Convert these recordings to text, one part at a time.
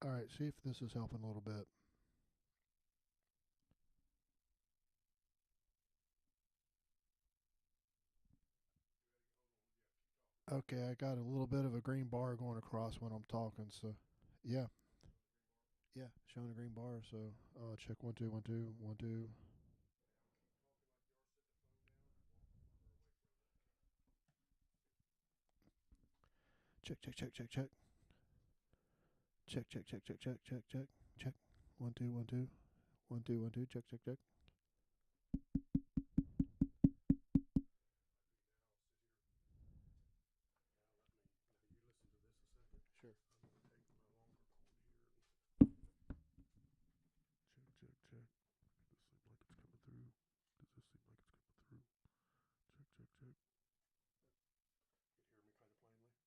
All right, see if this is helping a little bit. Okay, I got a little bit of a green bar going across when I'm talking, so yeah, yeah, showing a green bar. So check 1 2 1 2 1 2. Check check check check check check check check check check check check check 1 2 1 2 1 2 1 2 check check check. Sure. Check check check. Does this seem like it's coming through? Does this seem like it's coming through? Check check check.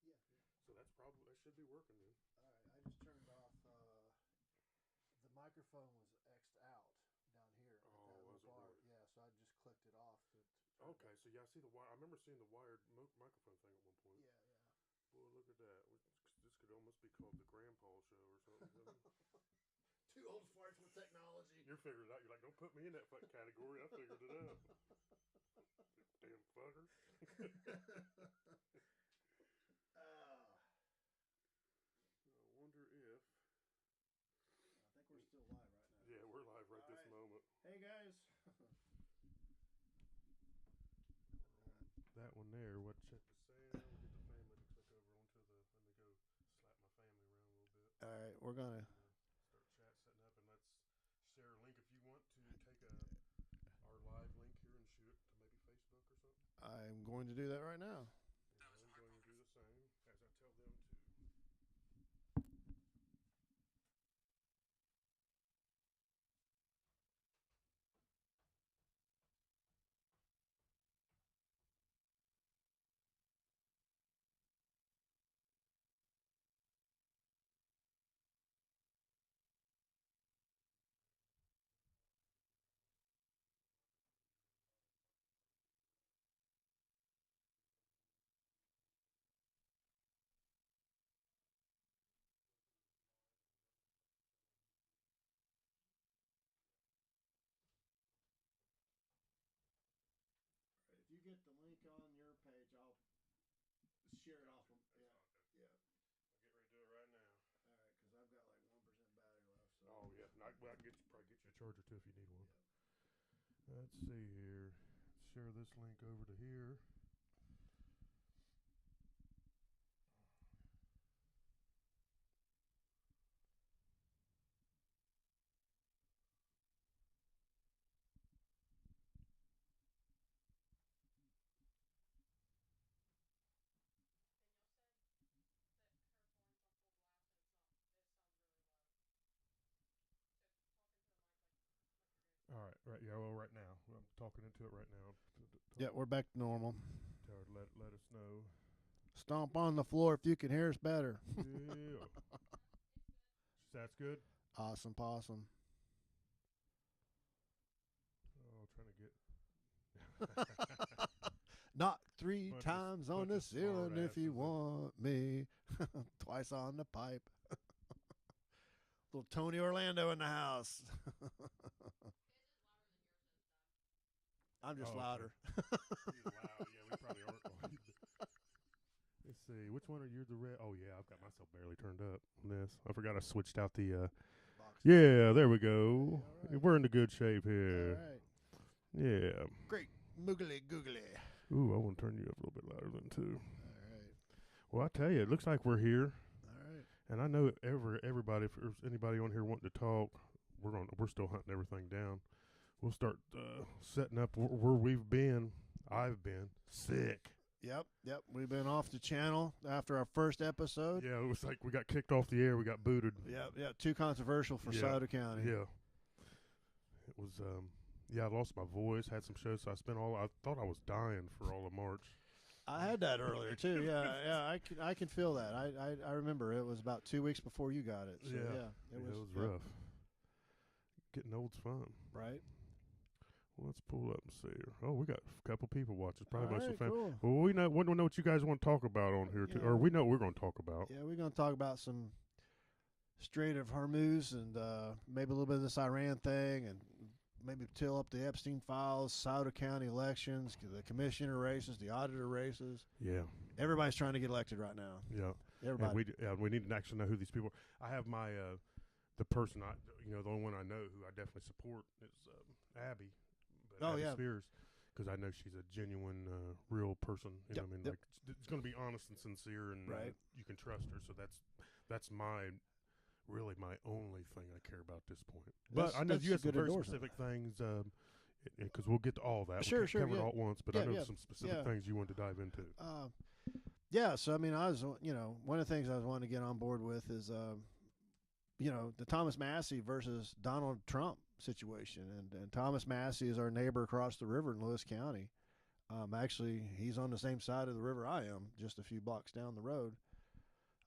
You can hear me kind of plainly. Yeah, yeah. So that should be working then. All right, I just turned off. The microphone was X'd out down here. Oh, That was little it bar. really? Yeah, so I just clicked it off to turn Okay, it. so yeah, I see the wire. I remember seeing the wired microphone thing at one point. Yeah, yeah. Boy, look at that. This could almost be called the Grandpa Show or something. Two old farts with technology. You're figuring it out. You're like, don't put me in that category. I figured it out. Damn fucker. I wonder if. I think we're still live right now. Yeah, we're live right All this right. moment. Hey guys. That one there. What? Check the sound. We'll get the family to click over onto the. Let me go slap my family around a little bit. All right, we're gonna. Start chat setting up, and let's share a link if you want to take our live link here and shoot it to maybe Facebook or something. I'm going to do that right now. And I'm going to do the same as I tell them to. All right, if you get the link on your page, I'll share it off. Yeah, yeah. I'll get ready to do it right now. All right, because I've got like 1% battery left. So. Oh yeah, I can probably get you a charger too if you need one. Yep. Let's see here. Share this link over to here. All right, right, yeah, well, right now I'm talking into it right now. Yeah, we're back to normal. Let us know. Stomp on the floor if you can hear us better. Yeah, that's good. Awesome possum. Oh, trying to get. Knock three Bunch of- times on bunch the of ceiling if you smartasses. want me. Twice on the pipe. Little Tony Orlando in the house. I'm just Oh, okay. louder. He's loud. Yeah, we probably aren't. Let's see. Which one are you? The red? Oh yeah, I've got myself barely turned up on this. I forgot I switched out the. Box. Yeah, there we go. All right. We're in the good shape All here. right. Yeah. Great. Moogly googly. Ooh, I want to turn you up a little bit louder than too. All right. Well, I tell you, it looks like we're here. All right. And I know everybody, if there's anybody on here wanting to talk, we're still hunting everything down. We'll start setting up where we've been. I've been sick. Yep. We've been off the channel after our first episode. Yeah, it was like we got kicked off the air. We got booted. Yep. Too controversial for Sauter County. Yeah. It was. Yeah, I lost my voice. Had some shows, so I thought I was dying for all of March. I had that earlier too. Yeah. I can feel that. I remember it was about 2 weeks before you got it. So, yeah. It was rough. Getting old's fun. Right. Well, let's pull up and see here. Oh, we got a couple people watching. Probably All most right, of the family. cool. Well, we know what you guys want to talk about on here too, or we know what we're going to talk about. Yeah, we're going to talk about some Strait of Hormuz and maybe a little bit of this Iran thing and maybe till up the Epstein files, Sauter County elections, the commissioner races, the auditor races. Yeah. Everybody's trying to get elected right now. Yeah. Everybody. And we need to actually know who these people are. I have my the person the only one I know who I definitely support is Abby. Abby Spears, because I know she's a genuine, real person. You know what I mean? Like it's going to be honest and sincere, and you can trust her. So that's really my only thing I care about at this point. But I know you have some very specific things, because we'll get to all that. Sure, we covered it all at once, but I know some specific things you wanted to dive into. So I mean, I was, one of the things I was wanting to get on board with is, the Thomas Massey versus Donald Trump situation, and Thomas Massey is our neighbor across the river in Lewis County. Actually, he's on the same side of the river I am, just a few blocks down the road.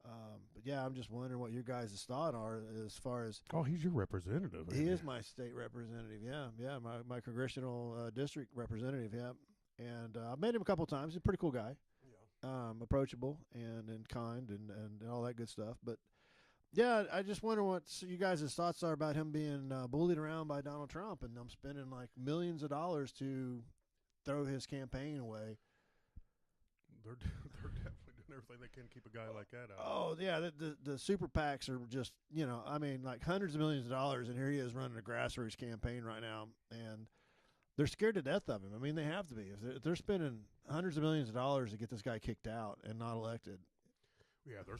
But yeah, I'm just wondering what your guys' thought are as far as. Oh, he's your representative. He is my state representative. Yeah, my congressional district representative. Yeah, and I've met him a couple times. He's a pretty cool guy. Yeah. Approachable and kind and all that good stuff. But yeah, I just wonder what you guys' thoughts are about him being bullied around by Donald Trump and them spending like millions of dollars to throw his campaign away. They're definitely doing everything they can to keep a guy like that out. Oh, yeah, the super PACs are just, like hundreds of millions of dollars, and here he is running a grassroots campaign right now, and they're scared to death of him. I mean, they have to be. If they're spending hundreds of millions of dollars to get this guy kicked out and not elected. Yeah, they're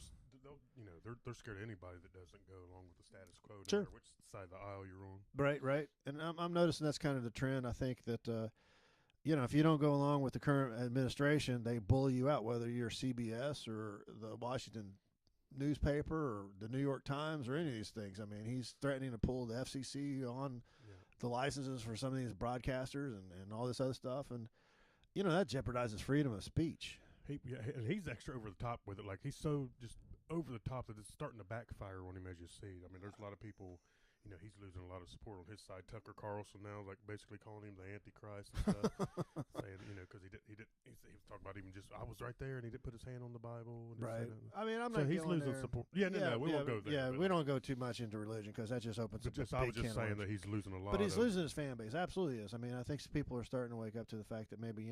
scared of anybody that doesn't go along with the status quo, no sure, matter which side of the aisle you're on. Right. And I'm noticing that's kind of the trend. I think that if you don't go along with the current administration, they bully you out, whether you're CBS or the Washington newspaper or the New York Times or any of these things. I mean, he's threatening to pull the FCC on the licenses for some of these broadcasters and all this other stuff. And, that jeopardizes freedom of speech. And he's extra over the top with it. Like, he's so just over the top that it's starting to backfire on him, as you see. I mean, there's a lot of people... he's losing a lot of support on his side. Tucker Carlson now, like basically calling him the Antichrist and stuff, saying because he was talking about even just I was right there and he didn't put his hand on the Bible. And right. I mean, I'm so not. he's losing there. support. Yeah, no, we won't go there. Yeah, we don't go too much into religion because that just opens up. I was just saying that he's losing a lot. But he's losing his fan base. Absolutely is. I mean, I think people are starting to wake up to the fact that maybe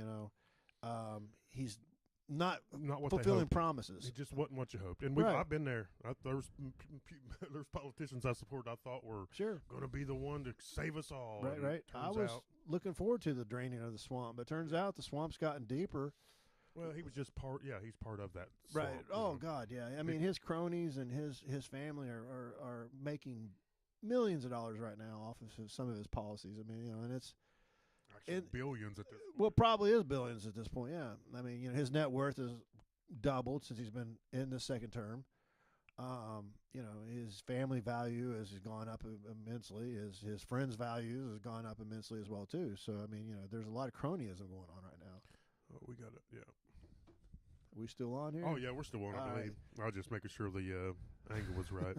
he's not fulfilling promises. It just wasn't what you hoped. And I've been there. There's politicians I support I thought were going to be the one to save us all. Right. I was looking forward to the draining of the swamp, but turns out the swamp's gotten deeper. Well, he was just part. Yeah, he's part of that swamp. Right. Oh, God, yeah. I mean, his cronies and his family are making millions of dollars right now off of some of his policies. I mean, and it's billions at this point. Well, probably is billions at this point, yeah. I mean, his net worth has doubled since he's been in the second term. His family value has gone up immensely. His friends' values has gone up immensely as well, too. So, I mean, there's a lot of cronyism going on right now. Oh, we got it, yeah. Are we still on here? Oh, yeah, we're still on, I believe. I was just making sure the angle was right.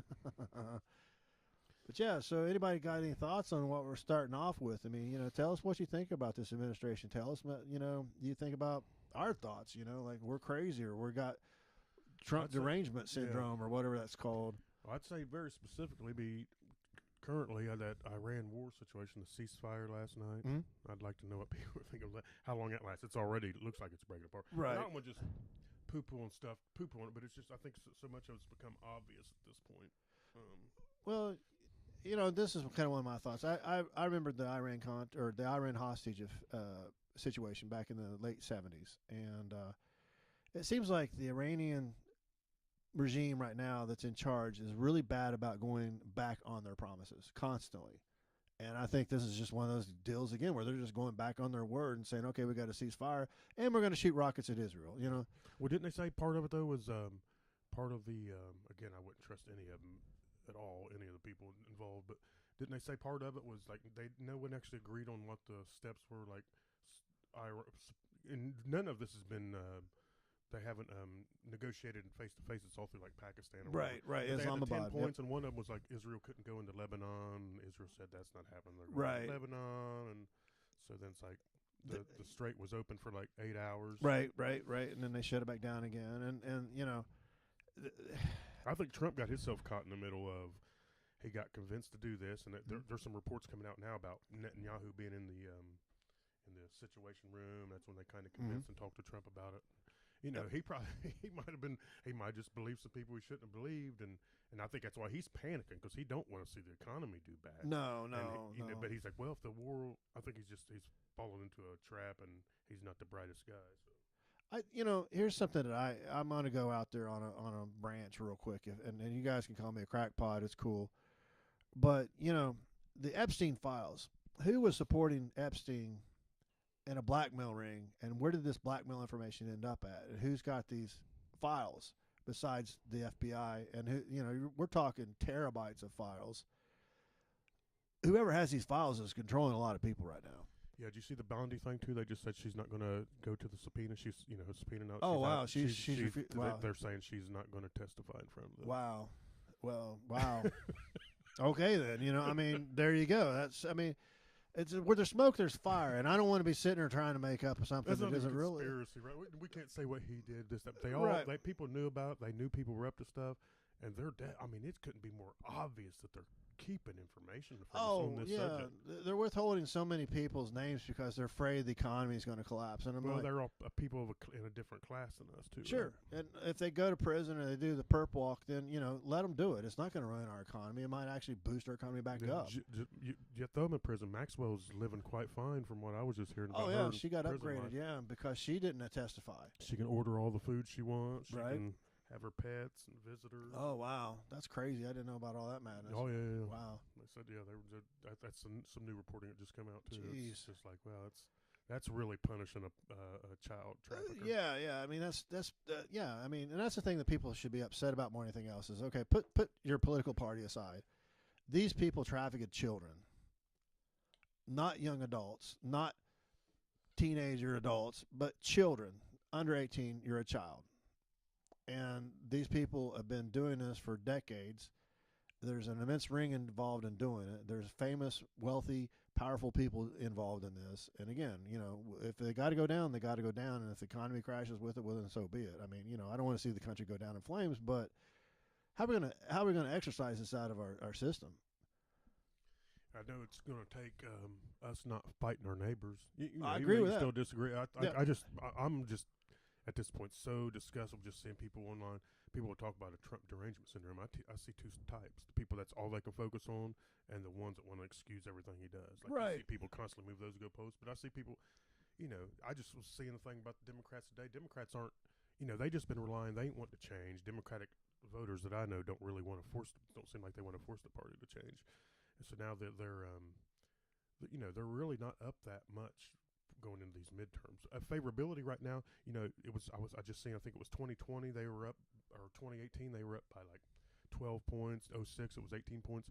But yeah, so anybody got any thoughts on what we're starting off with? I mean, tell us what you think about this administration. Tell us, you think about our thoughts, like we're crazy or we got Trump derangement syndrome or whatever that's called. Well, I'd say very specifically currently that Iran war situation, the ceasefire last night. Mm-hmm. I'd like to know what people think of that, how long that lasts. It looks like it's breaking apart. Right. And I don't want to just poo-poo on it, but it's just, I think so much of it's become obvious at this point. Well, this is kind of one of my thoughts. I remember the Iran hostage situation back in the late 70s, and it seems like the Iranian regime right now that's in charge is really bad about going back on their promises constantly. And I think this is just one of those deals again where they're just going back on their word and saying, okay, we got to cease fire and we're going to shoot rockets at Israel. Well, didn't they say part of it though was part of the again, I wouldn't trust any of them at all, any of the people involved, but didn't they say part of it was like no one actually agreed on what the steps were, like and none of this has been they haven't negotiated face to face. It's all through like Pakistan or right they had the 10 Islamabad, points, and one of them was like Israel couldn't go into Lebanon. Israel said that's not happening. They're going to Lebanon, and so then it's like the strait was open for like 8 hours. Right, and then they shut it back down again, and I think Trump got himself caught in the middle of. He got convinced to do this, and there's some reports coming out now about Netanyahu being in the Situation Room. That's when they kind of convinced and talked to Trump about it. You know, he might just believe some people he shouldn't have believed, and I think that's why he's panicking, because he don't want to see the economy do bad. No. Know, but he's like, well, if the war, I think he's fallen into a trap, and he's not the brightest guy. So. Here's something that I'm going to go out there on a branch real quick, and you guys can call me a crackpot. It's cool. But, the Epstein files, who was supporting Epstein in a blackmail ring, and where did this blackmail information end up at? And who's got these files besides the FBI? And, we're talking terabytes of files. Whoever has these files is controlling a lot of people right now. Yeah, did you see the Bondi thing, too? They just said she's not going to go to the subpoena. She's, subpoena note. Oh, wow. Wow. They're saying she's not going to testify in front of them. Wow. Well, wow. Okay, then, there you go. It's where there's smoke, there's fire, and I don't want to be sitting there trying to make up something that isn't really. Conspiracy, right? We can't say what he did. This, that. People knew about it. They knew people were up to stuff, and they're dead. It couldn't be more obvious that they're keeping information from us on this subject. They're withholding so many people's names because they're afraid the economy is going to collapse. And they're all people in a different class than us too. Sure, right? And if they go to prison or they do the perp walk, then let them do it. It's not going to ruin our economy. It might actually boost our economy back up. You throw them in prison. Maxwell's living quite fine, from what I was just hearing about. Oh yeah, her she got upgraded. Life. Yeah, because she didn't testify. She can order all the food she wants. She right. can have her pets and visitors. Oh wow, that's crazy! I didn't know about all that madness. Oh yeah. Wow. They said that's some new reporting that just came out too. Jeez. It's just like, wow, that's really punishing a child trafficker. Yeah. And that's the thing that people should be upset about more than anything else is, okay, put your political party aside. These people traffic children, not young adults, not teenager adults, but children under 18. You're a child. And these people have been doing this for decades. There's an immense ring involved in doing it. There's famous, wealthy, powerful people involved in this. And again, if they got to go down, they got to go down. And if the economy crashes with it, well, then so be it. I don't want to see the country go down in flames, but how are we going to exercise this out of our system? I know it's going to take us not fighting our neighbors. I agree with that. Still disagree. I'm just at this point so disgusted with just seeing people online. People will talk about a Trump derangement syndrome. I see two types: the people that's all they can focus on, and the ones that want to excuse everything he does. Right. I see people constantly move those goalposts, but I see people. I just was seeing the thing about the Democrats today. Democrats aren't. They just been relying. They ain't want to change. Democratic voters that I know don't really want to don't seem like they want to force the party to change. And so now they're they're really not up that much going into these midterms. Favorability right now, I just seen, I think it was 2020 they were up, or 2018 they were up by like 12 points. 06 it was 18 points.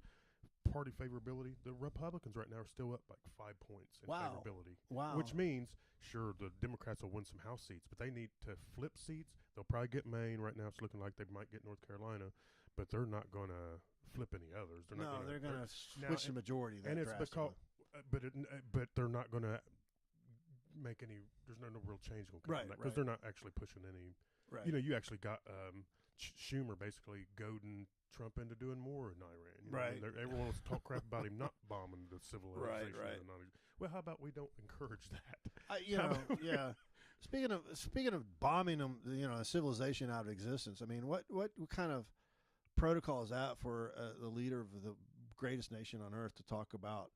Party favorability, the Republicans right now are still up like 5 points in favorability. Wow. Which means, sure, the Democrats will win some House seats, but they need to flip seats. They'll probably get Maine. Right now it's looking like they might get North Carolina, but they're not going to flip any others. They're going to switch the majority. And it's because, but they're not going to make any. There's no real change going to come from that, because they're not actually pushing any. Right. You actually got Schumer basically goading Trump into doing more in Iran. Right. Everyone wants to talk crap about him not bombing the civilization. Right. Well, how about we don't encourage that? Yeah. Speaking of bombing them, a civilization out of existence. What kind of protocol is that for the leader of the greatest nation on earth to talk about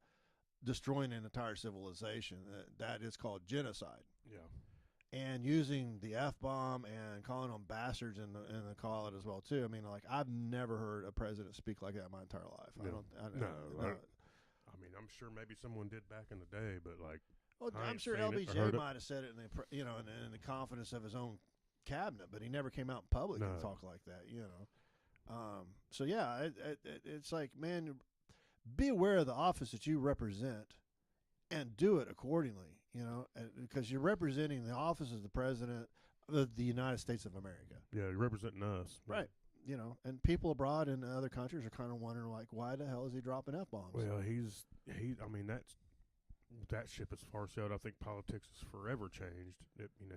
destroying an entire civilization? That is called genocide. Yeah. And using the F-bomb and calling them bastards in the call it as well too. I've never heard a president speak like that in my entire life. No. I'm sure maybe someone did back in the day, but I'm sure LBJ might have said it in the confidence of his own cabinet, but he never came out in public and talk like that. So yeah, it's like, man, be aware of the office that you represent and do it accordingly. Because you're representing the office of the president of the United States of America. Yeah, you're representing us. Right. And people abroad in other countries are kind of wondering, like, why the hell is he dropping F-bombs? Well, that ship is far sailed. I think politics has forever changed.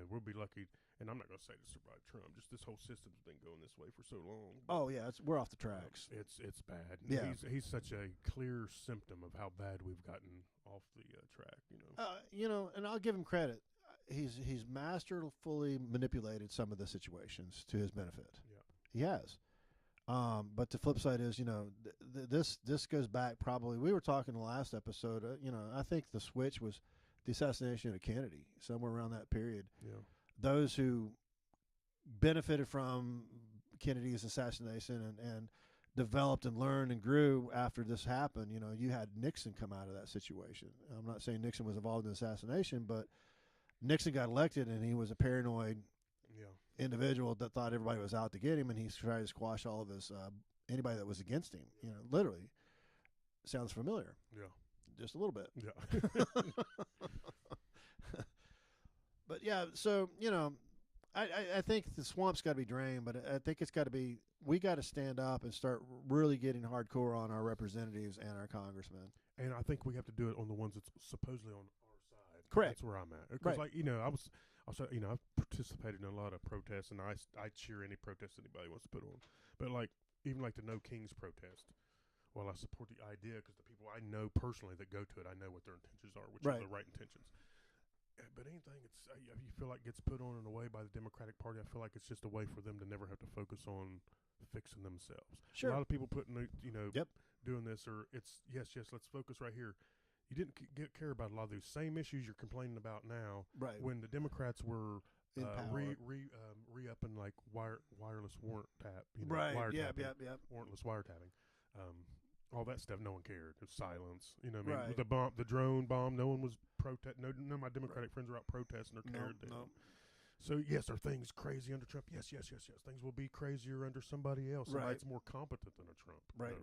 We'll be lucky, and I'm not going to say to survive Trump. Just this whole system's been going this way for so long. Oh yeah, we're off the tracks. It's bad. Yeah, he's such a clear symptom of how bad we've gotten off the track. And I'll give him credit. He's masterfully manipulated some of the situations to his benefit. Yeah, he has. But the flip side is, this goes back probably. We were talking in the last episode. I think the switch was the assassination of Kennedy, somewhere around that period. Yeah. Those who benefited from Kennedy's assassination and developed and learned and grew after this happened. You had Nixon come out of that situation. I'm not saying Nixon was involved in the assassination, but Nixon got elected and he was a paranoid individual that thought everybody was out to get him, and he tried to squash all of his anybody that was against him. Literally. Sounds familiar. Yeah. Just a little bit. Yeah. But yeah, so I think the swamp's got to be drained, but I think it's got to be. We got to stand up and start really getting hardcore on our representatives and our congressmen. And I think we have to do it on the ones that's supposedly on our side. Correct. That's where I'm at. Because, right. I've participated in a lot of protests, and I cheer any protest anybody wants to put on. But even the No Kings protest, while I support the idea, because the people I know personally that go to it, I know what their intentions are, which are the right intentions. But anything you feel like gets put on in a way by the Democratic Party, I feel like it's just a way for them to never have to focus on fixing themselves. Sure. A lot of people putting doing this, or it's yes, let's focus right here. You didn't care about a lot of those same issues you're complaining about now. Right. When the Democrats were in power, re-upping wireless warrant tap. Right. Wiretapping, Yep. Warrantless wiretapping. All that stuff, no one cared. It was silence. Right. The drone bomb, no one was none of my Democratic friends were out protesting or cared. No. So yes, are things crazy under Trump? Yes. Things will be crazier under somebody else. Somebody that's more competent than a Trump. Right.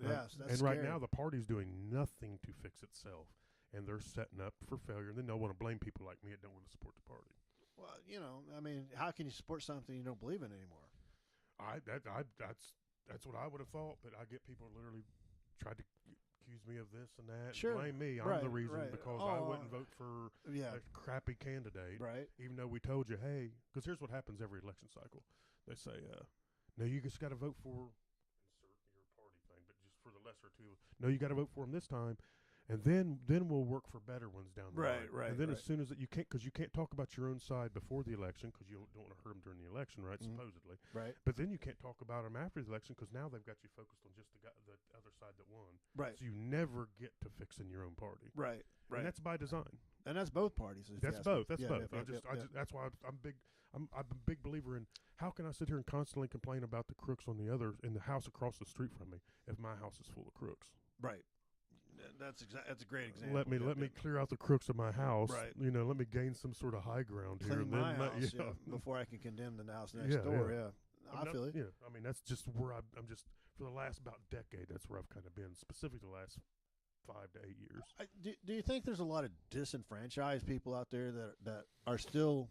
Yes, that's and scary. right now the party's doing nothing to fix itself, and they're setting up for failure. And then they'll want to blame people like me that don't want to support the party. Well, how can you support something you don't believe in anymore? That's what I would have thought, but I get people literally tried to accuse me of this and that. Sure. Blame me. I'm the reason because I wouldn't vote for a crappy candidate. Right. Even though we told you, hey, because here's what happens every election cycle. They say, no, you just got to vote for insert your party thing, but just for the lesser two. No, you got to vote for them this time. And then we'll work for better ones down the line. Right. And then as soon as you can't, because you can't talk about your own side before the election because you don't want to hurt them during the election, right? Mm-hmm. Supposedly. Right. But then you can't talk about them after the election because now they've got you focused on just the other side that won. Right. So you never get to fixing your own party. Right. And that's by design. And that's both parties. That's both. That's both. Yeah, That's why I'm a big believer in how can I sit here and constantly complain about the crooks on the house across the street from me if my house is full of crooks. Right. That's a great example. Let me clear out the crooks of my house. Right. Let me gain some sort of high ground Clean here. And my then house before I can condemn the house next door. Yeah. I feel it. Yeah. I mean, that's just where I'm just for the last about decade. That's where I've kind of been, specifically the last 5 to 8 years. Do you think there's a lot of disenfranchised people out there that are still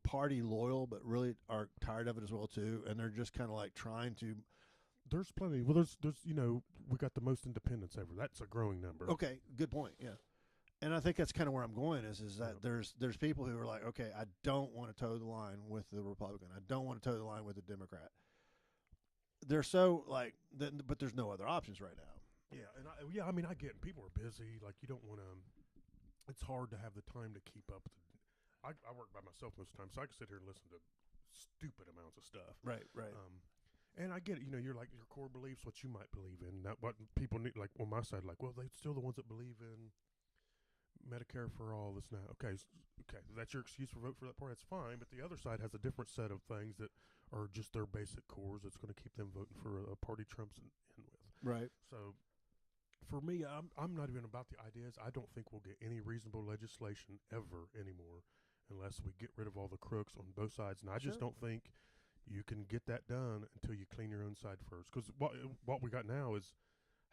party loyal, but really are tired of it as well too, and they're just kind of like trying to? There's plenty. Well, there's we got the most independents ever. That's a growing number. Okay, good point. Yeah, and I think that's kind of where I'm going is that there's people who are like, okay, I don't want to toe the line with the Republican. I don't want to toe the line with the Democrat. They're so like, but there's no other options right now. Yeah, I mean, I get it. People are busy. Like, you don't want to. It's hard to have the time to keep up. I work by myself most of the time, so I can sit here and listen to stupid amounts of stuff. Right. And I get it. You're like your core beliefs, what you might believe in, not what people need. Like on my side, like, well, they're still the ones that believe in Medicare for all. This now, okay, that's your excuse for vote for that party. That's fine. But the other side has a different set of things that are just their basic cores. That's going to keep them voting for a party Trump's in with. Right. So, for me, I'm not even about the ideas. I don't think we'll get any reasonable legislation ever anymore unless we get rid of all the crooks on both sides. And I just don't think you can get that done until you clean your own side first. Because what we got now is,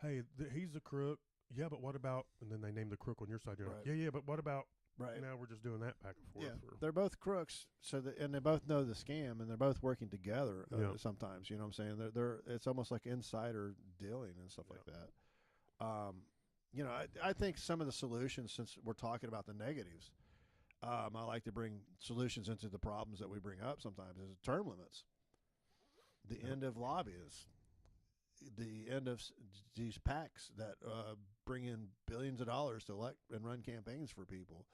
hey, he's a crook. Yeah, but what about? And then they name the crook on your side. You're like, yeah, but what about? Right. Now we're just doing that back and forth. Yeah, they're both crooks. And they both know the scam, and they're both working together. Sometimes, you know what I'm saying? They're it's almost like insider dealing and stuff like that. I think some of the solutions, since we're talking about the negatives, I like to bring solutions into the problems that we bring up sometimes, is term limits, the end of lobbyists, the end of these PACs that bring in billions of dollars to elect and run campaigns for people.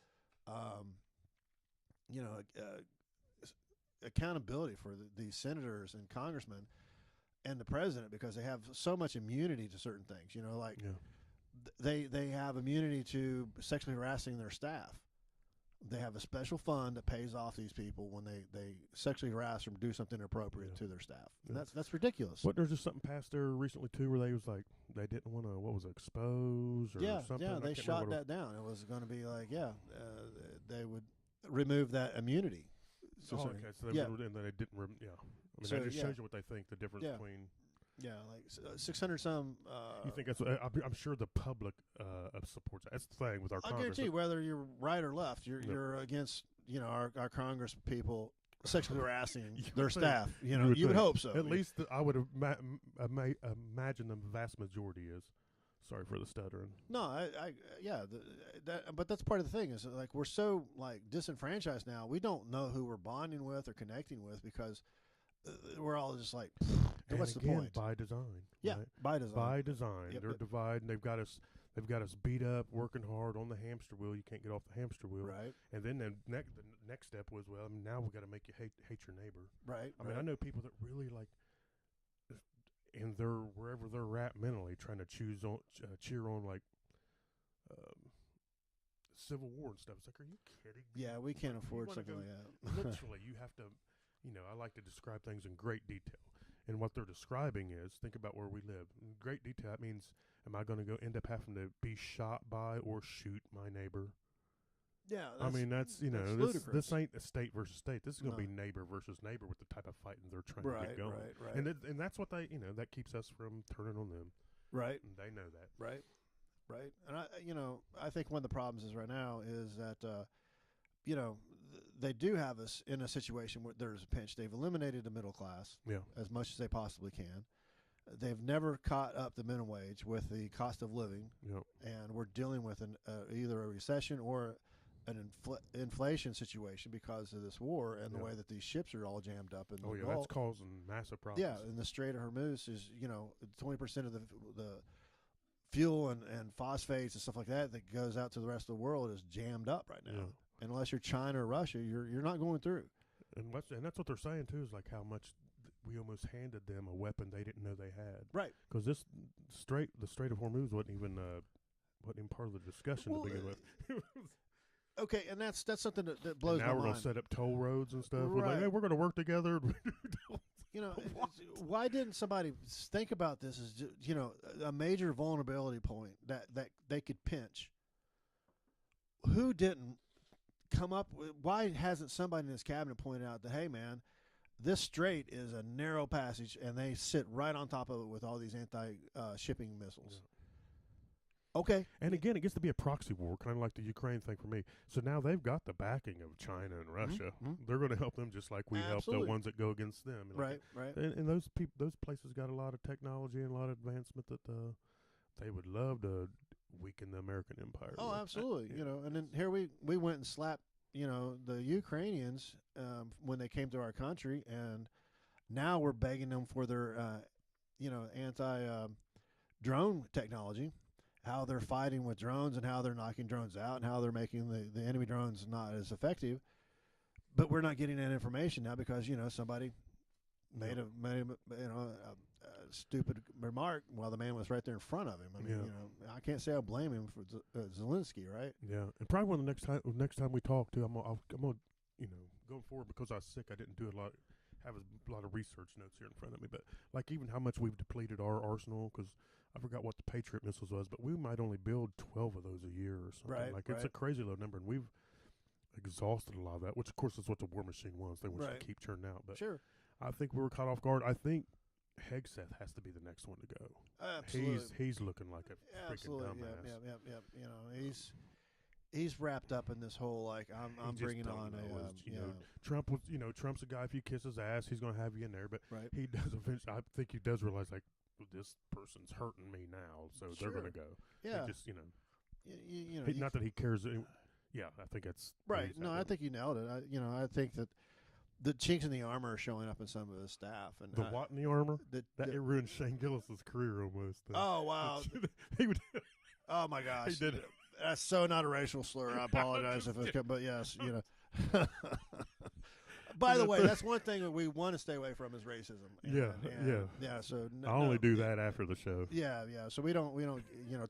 You know, accountability for the senators and congressmen and the president, because they have so much immunity to certain things. You know, like they have immunity to sexually harassing their staff. They have a special fund that pays off these people when they sexually harass or do something inappropriate to their staff. And that's ridiculous. But there's just something passed there recently too, where they was like they didn't want to expose or something. Yeah, they shot that down. It was going to be like they would remove that immunity. So okay, so they would, and then they didn't. I mean, so, that just shows you what they think, the difference between. Yeah, like 600 some. You think that's? I'm sure the public supports that. That's the thing with our Congress. I guarantee whether you're right or left, you're against our Congress people sexually harassing their staff. You would hope so. At least I would imagine the vast majority is. Sorry for the stuttering. No, but that's part of the thing is like we're so like disenfranchised now. We don't know who we're bonding with or connecting with because we're all just like, what's the point? By design. Yeah, right? by design. By design. They're dividing. They've got us beat up, working hard on the hamster wheel. You can't get off the hamster wheel. Right. And then the next step was, well, I mean, now we got to make you hate your neighbor. Right. I mean, I know people that really like, in wherever they're at mentally, trying to cheer on like Civil War and stuff. It's like, are you kidding me? Yeah, we can't afford something like that. Literally, you have to. I like to describe things in great detail. And what they're describing is, think about where we live. In great detail, that means, am I going to end up having to be shot by or shoot my neighbor? Yeah. I mean, that's this ain't a state versus state. This is going to be neighbor versus neighbor with the type of fighting they're trying to get going. Right. And that's what they, that keeps us from turning on them. Right. And they know that. Right. And I think one of the problems is right now is that, they do have us in a situation where there's a pinch. They've eliminated the middle class as much as they possibly can. They've never caught up the minimum wage with the cost of living, and we're dealing with either a recession or an inflation situation because of this war and the way that these ships are all jammed up. In the Gulf. That's causing massive problems. Yeah, and the Strait of Hormuz is 20% of the fuel and phosphates and stuff like that goes out to the rest of the world is jammed up right now. Yeah. Unless you're China or Russia, you're not going through. And that's what they're saying too, is like how much we almost handed them a weapon they didn't know they had. Right. Because the Strait of Hormuz wasn't even part of the discussion to begin with. Okay, and that's something that blows my mind. Now we're gonna set up toll roads and stuff. Right. We're like, hey, we're gonna work together. Why didn't somebody think about this as a major vulnerability point that they could pinch? Who didn't come up with? Why hasn't somebody in this cabinet pointed out that, hey, man, this strait is a narrow passage, and they sit right on top of it with all these anti-shipping missiles? Yeah. Okay. And again, it gets to be a proxy war, kind of like the Ukraine thing for me. So now they've got the backing of China and Russia. Mm-hmm. They're going to help them just like we help the ones that go against them. And right. And those places got a lot of technology and a lot of advancement that they would love to weaken the American empire. Oh, absolutely. And then here we went and slapped, the Ukrainians when they came to our country, and now we're begging them for their, anti-drone technology. How they're fighting with drones and how they're knocking drones out and how they're making the enemy drones not as effective. But we're not getting that information now because, somebody made a stupid remark while the man was right there in front of him. I mean, I can't say I blame him for Zelensky, right? Yeah. And probably when the next time we talk too, I'm gonna going forward, because I was sick, I didn't do have a lot of research notes here in front of me, but like even how much we've depleted our arsenal, because I forgot what the Patriot missiles was, but we might only build 12 of those a year or something. Right, it's a crazy low number, and we've exhausted a lot of that, which of course is what the war machine wants. They want you to keep churning out. But sure. I think we were caught off guard. I think Hegseth has to be the next one to go. Absolutely. He's looking like a freaking dumbass. Yeah. He's wrapped up in this whole I'm bringing on Trump was Trump's a guy, if you kiss his ass he's going to have you in there, but he does eventually. I think he does realize this person's hurting me now, so Sure. they're going to go. Yeah. He just, Not that he cares. Yeah, I think that's right. No, I think you nailed it. I think that the chinks in the armor are showing up in some of his staff, and the what in the armor it ruined Shane Gillis's career almost. Oh wow! He would. Oh my gosh! He did it. That's so not a racial slur. I apologize if it's, but yes, By the way, that's one thing that we want to stay away from is racism. Yeah. So I only do that after the show. Yeah. So we don't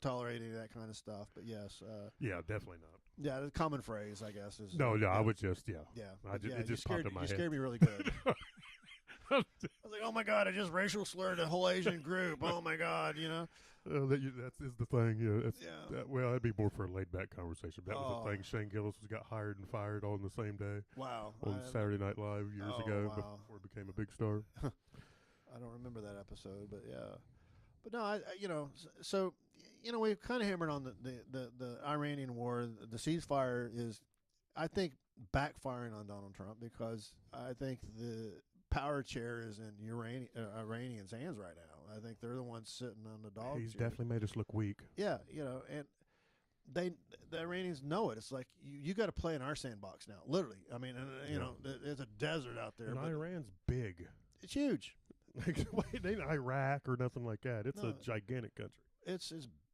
tolerate any of that kind of stuff. But yes. Yeah, definitely not. Yeah, the common phrase, I guess, is. No, I would just Yeah. It just popped in my head. You scared me really good. I was like, oh my God, I just racial slurred a whole Asian group. Oh my God, that is the thing. Yeah. Well, that'd be more for a laid back conversation. That was the thing. Shane Gillis got hired and fired all in the same day. Wow. On Saturday Night Live years ago, wow. before he became a big star. I don't remember that episode, but yeah. But no, so we've kind of hammered on the Iranian war. The ceasefire is, I think, backfiring on Donald Trump because I think the power chair is in Iranians' hands right now. I think they're the ones sitting on the dog. He's definitely made us look weak. Yeah, and the Iranians know it. It's like you got to play in our sandbox now, literally. I mean, there's a desert out there. And Iran's big. It's huge. Like, it ain't Iraq or nothing like that. It's a gigantic country. It's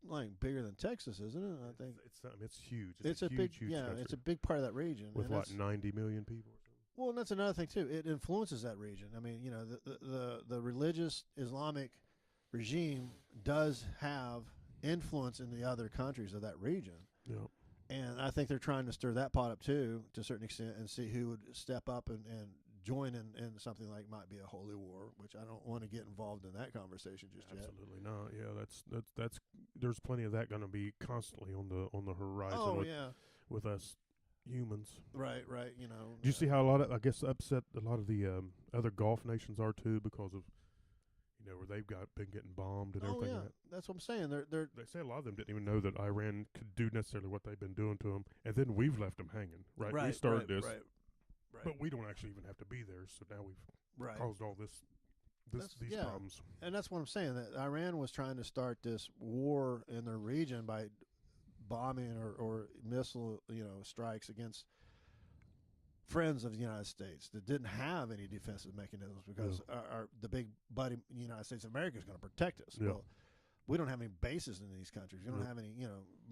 like bigger than Texas, isn't it? I think it's huge. It's a huge, big country. It's a big part of that region. With 90 million people. Well, and that's another thing too. It influences that region. I mean, the religious Islamic regime does have influence in the other countries of that region. Yeah. And I think they're trying to stir that pot up too, to a certain extent, and see who would step up and join in something like might be a holy war, which I don't want to get involved in that conversation just yet. Absolutely not. Yeah, that's there's plenty of that going to be constantly on the horizon. Oh yeah. With us humans. Right. Do you see how a lot of, I guess, upset a lot of the other Gulf nations are too because of, where they've been getting bombed and everything. Oh yeah, that's what I'm saying. They say a lot of them didn't even know that Iran could do necessarily what they've been doing to them, and then we've left them hanging. Right. We started this. Right. But we don't actually even have to be there, so now we've caused all these problems. And that's what I'm saying, that Iran was trying to start this war in their region by bombing or missile strikes against friends of the United States that didn't have any defensive mechanisms because the big buddy United States of America is going to protect us. Yeah. Well, we don't have any bases in these countries. We don't have any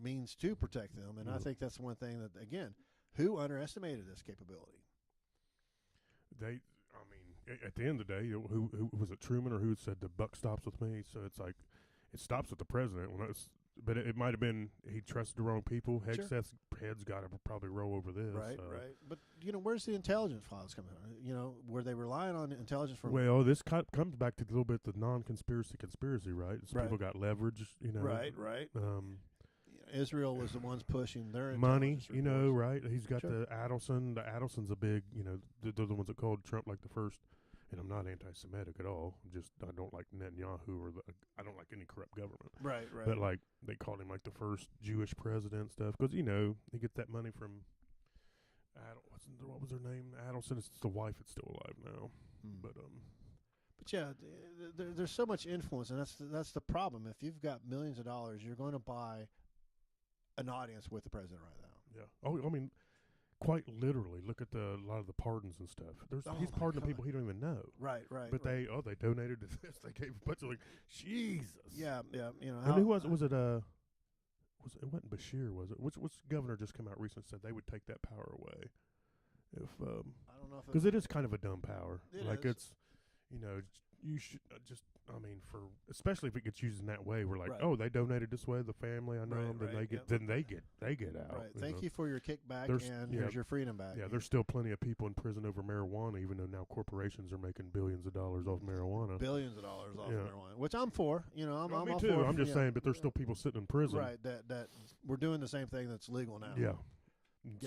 means to protect them, and I think that's one thing that, again, who underestimated this capability? At the end of the day, who was it, Truman, or who said the buck stops with me? So it's like it stops with the president. But it might have been he trusted the wrong people. Head's got to probably roll over this. Right. But where's the intelligence files coming from? Were they relying on intelligence from? Well, this comes back to a little bit the non-conspiracy conspiracy, right? People got leverage, Right. Israel was the ones pushing their money, right? He's got the Adelson. The Adelson's a big, they're the ones that called Trump like the first. And I'm not anti-Semitic at all. I don't like Netanyahu I don't like any corrupt government. Right. But like they called him like the first Jewish president stuff because he gets that money from. What was her name? Adelson. It's the wife that's still alive now. But yeah, there's so much influence, and that's the problem. If you've got millions of dollars, you're going to buy an audience with the president right now. Yeah. Oh, I mean, quite literally. Look at a lot of the pardons and stuff. He's pardoning people he don't even know. Right. But they donated to this. They gave a bunch of Jesus. Yeah. And who was it? Was it it wasn't Bashir, was it? Which governor just came out recently and said they would take that power away? If I don't know if because it is kind of a dumb power. It is. You should especially if it gets used in that way. We're like, oh, they donated this way. The family, I know them. Then they get out. Right. Thank you for your kickback, and here's your freedom back. Yeah, there's still plenty of people in prison over marijuana, even though now corporations are making billions of dollars off marijuana. Billions of dollars off marijuana, which I'm for. I'm me all too. for. I'm just saying, but there's still people sitting in prison. Right. That we're doing the same thing that's legal now. Yeah.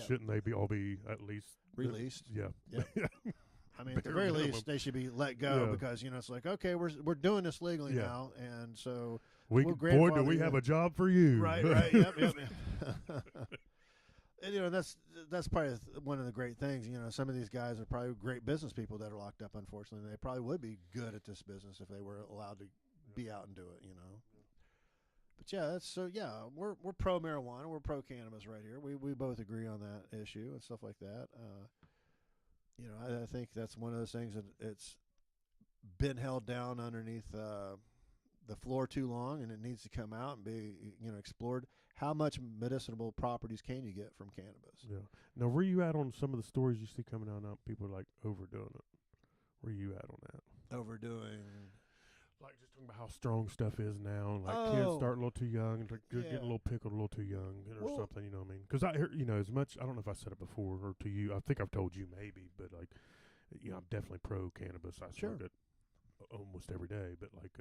Shouldn't they all be at least released? Yeah. I mean, at the very least, they should be let go because it's like, okay, we're doing this legally now, and so boy, do we have a job for you? Right. Yep. And that's probably one of the great things. Some of these guys are probably great business people that are locked up. Unfortunately, they probably would be good at this business if they were allowed to be out and do it, But yeah, that's so. Yeah, we're pro marijuana, we're pro cannabis right here. We both agree on that issue and stuff like that. I think that's one of those things that it's been held down underneath the floor too long, and it needs to come out and be explored. How much medicinal properties can you get from cannabis? Yeah. Now, where you at on some of the stories you see coming out now? People are like overdoing it. Where you at on that? Overdoing. Like just talking about how strong stuff is now, like kids starting a little too young, and getting a little pickled a little too young, or something. You know what I mean? Because I hear, as much. I don't know if I said it before or to you. I think I've told you maybe, but like, I'm definitely pro cannabis. I smoke it almost every day, but like,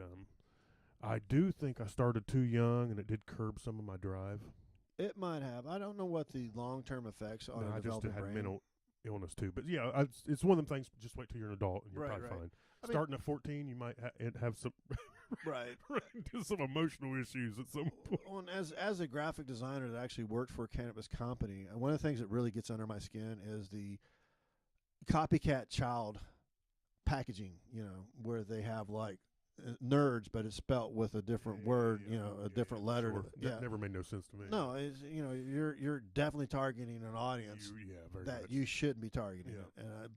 I do think I started too young, and it did curb some of my drive. It might have. I don't know what the long-term effects on a developing brain. I just had mental illness too, but yeah, it's one of them things. Just wait till you're an adult, and you're probably fine. Starting at 14, you might have some some emotional issues at some point. Well, and as a graphic designer that actually worked for a cannabis company, one of the things that really gets under my skin is the copycat child packaging. Where they have like nerds, but it's spelt with a different word, a different letter. Sure. That never made no sense to me. No, it's, you're definitely targeting an audience that you shouldn't be targeting. And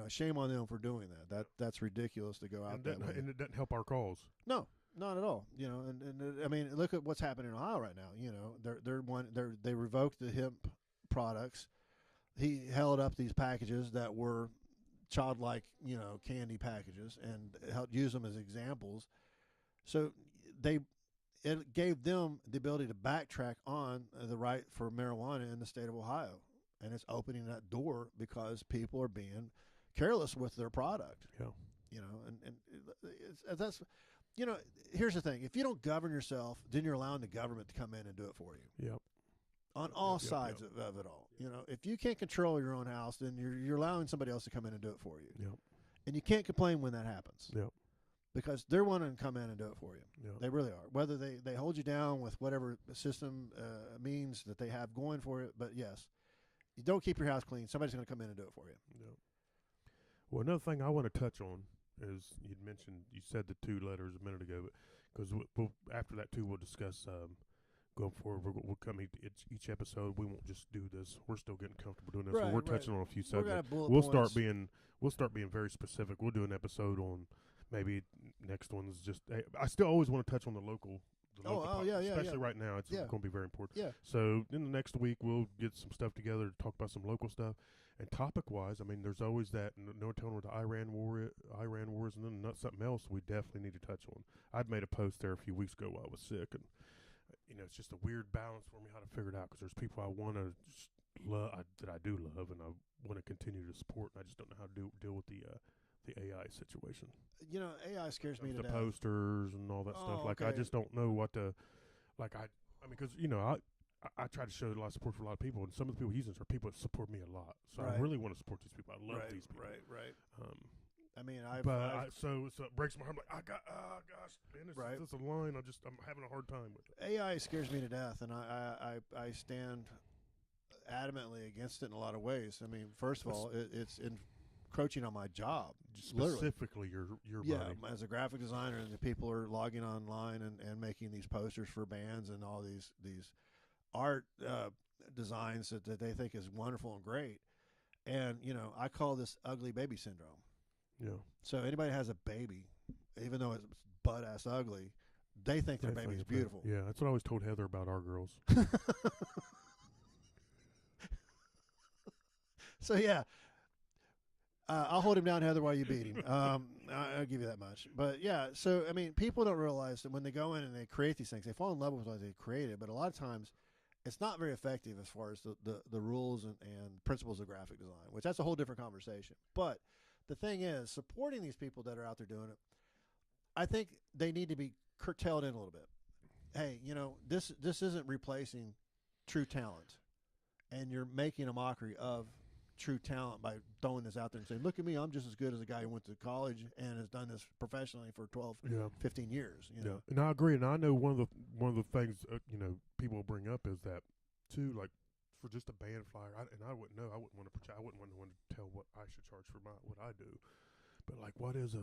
shame on them for doing that. That's ridiculous to go out that way. And it doesn't help our cause. No, not at all. And I mean, look at what's happening in Ohio right now. They revoked the hemp products. He held up these packages that were childlike, candy packages, and helped use them as examples. So it gave them the ability to backtrack on the right for marijuana in the state of Ohio, and it's opening that door because people are being careless with their product. Yeah, and that's here's the thing: if you don't govern yourself, then you're allowing the government to come in and do it for you. Yep. On all sides of it all. If you can't control your own house, then you're allowing somebody else to come in and do it for you. Yep. And you can't complain when that happens. Yep. Because they're wanting to come in and do it for you. Yep. They really are. Whether they hold you down with whatever system means that they have going for it, but yes, you don't keep your house clean, somebody's going to come in and do it for you. Yep. Well, another thing I want to touch on is you said the 2 letters a minute ago, because after that too, we'll discuss going forward. We'll come each episode. We won't just do this. We're still getting comfortable doing this. So we're touching on a few subjects. We'll start being very specific. We'll do an episode on maybe next one's just. I still always want to touch on the local. Especially right now, it's going to be very important. Yeah. So in the next week, we'll get some stuff together to talk about some local stuff. And topic-wise, I mean, there's always that. No telling what the Iran wars, and then something else we definitely need to touch on. I'd made a post there a few weeks ago while I was sick, and it's just a weird balance for me how to figure it out, because there's people I want to love, that I do love, and I want to continue to support, and I just don't know how to deal with the AI situation. AI scares me to the death. Posters and all that stuff. Like, I just don't know what to, like, I mean, because, I try to show a lot of support for a lot of people, and some of the people using are people that support me a lot. So I really want to support these people. I love these people. Right. I mean, so it breaks my heart. I'm like, gosh, man, this is a line. I'm having a hard time with it. AI scares me to death, and I stand adamantly against it in a lot of ways. I mean, first of all, it's encroaching on my job, specifically your money. As a graphic designer, and the people are logging online and making these posters for bands and all these art designs that they think is wonderful and great. And I call this ugly baby syndrome. Yeah. So anybody has a baby, even though it's butt ass ugly, they think their baby is beautiful. Yeah, that's what I always told Heather about our girls. So yeah, I'll hold him down, Heather, while you beat him. I'll give you that much. But yeah, so I mean, people don't realize that when they go in and they create these things, they fall in love with what they created. But a lot of times, it's not very effective as far as the rules and principles of graphic design, which that's a whole different conversation. But the thing is, supporting these people that are out there doing it, I think they need to be curtailed in a little bit. Hey, this isn't replacing true talent, and you're making a mockery of true talent by throwing this out there and saying, look at me, I'm just as good as a guy who went to college and has done this professionally for 12, 15 years. And I agree. And I know one of the things, people bring up is that too, like, for just a band flyer, I wouldn't know. I wouldn't want to tell what I should charge for what I do. But like, what is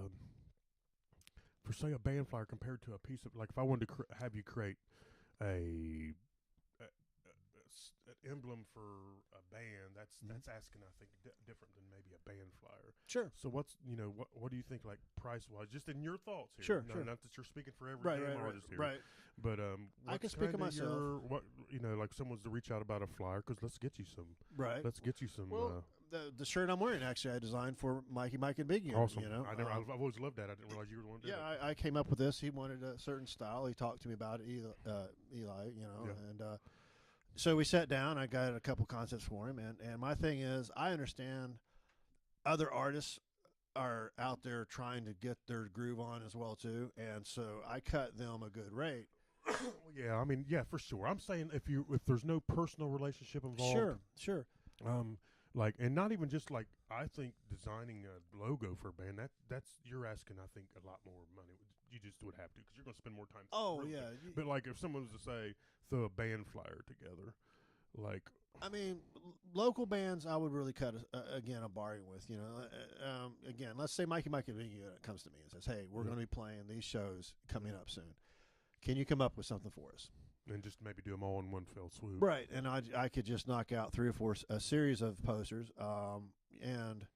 for say a band flyer compared to a piece of, like if I wanted to have you create a an emblem for a band, that's asking, I think, different than maybe a band flyer. Sure. So what's what do you think, like price wise, just in your thoughts here? Sure, no, sure. Not that you're speaking for every artist here, right. But I can speak of myself. What like someone's to reach out about a flyer, because let's get you some. Right. Let's get you some. Well, the shirt I'm wearing actually I designed for Mikey, Mike, and Big Unit. Awesome. You know, I've always loved that. I didn't realize you were the one. Yeah, I came up with this. He wanted a certain style. He talked to me about it, Eli. You know, and. So we sat down. I got a couple concepts for him, and my thing is, I understand other artists are out there trying to get their groove on as well too, and so I cut them a good rate. Yeah, I mean, yeah, for sure. I'm saying if there's no personal relationship involved, sure. Like, and not even just like, I think designing a logo for a band, that's you're asking, I think, a lot more money. You just would have to, because you're going to spend more time. Oh yeah. But like, if someone was to say throw a band flyer together, like, I mean, local bands, I would really cut a bargain with. You know, again, let's say Mikey Mike and Big Unit comes to me and says, "Hey, we're going to be playing these shows coming up soon. Can you come up with something for us?" And just maybe do them all in one fell swoop. Right, and I could just knock out 3 or 4 a series of posters, and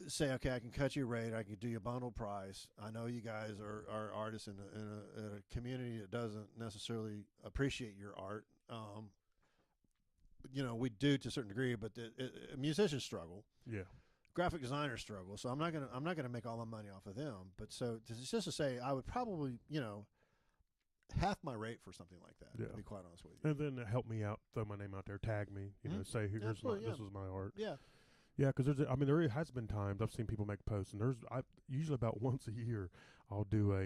say, okay, I can cut you a rate. I can do you a bundle price. I know you guys are artists in a community that doesn't necessarily appreciate your art. You know, we do to a certain degree, but musicians struggle. Yeah. Graphic designers struggle. So I'm not gonna make all my money off of them. But so it's just to say, I would probably, half my rate for something like that. Yeah. To be quite honest with you. And then help me out, throw my name out there, tag me, say this is my art. Yeah. Yeah, because there has been times I've seen people make posts, and usually about once a year I'll do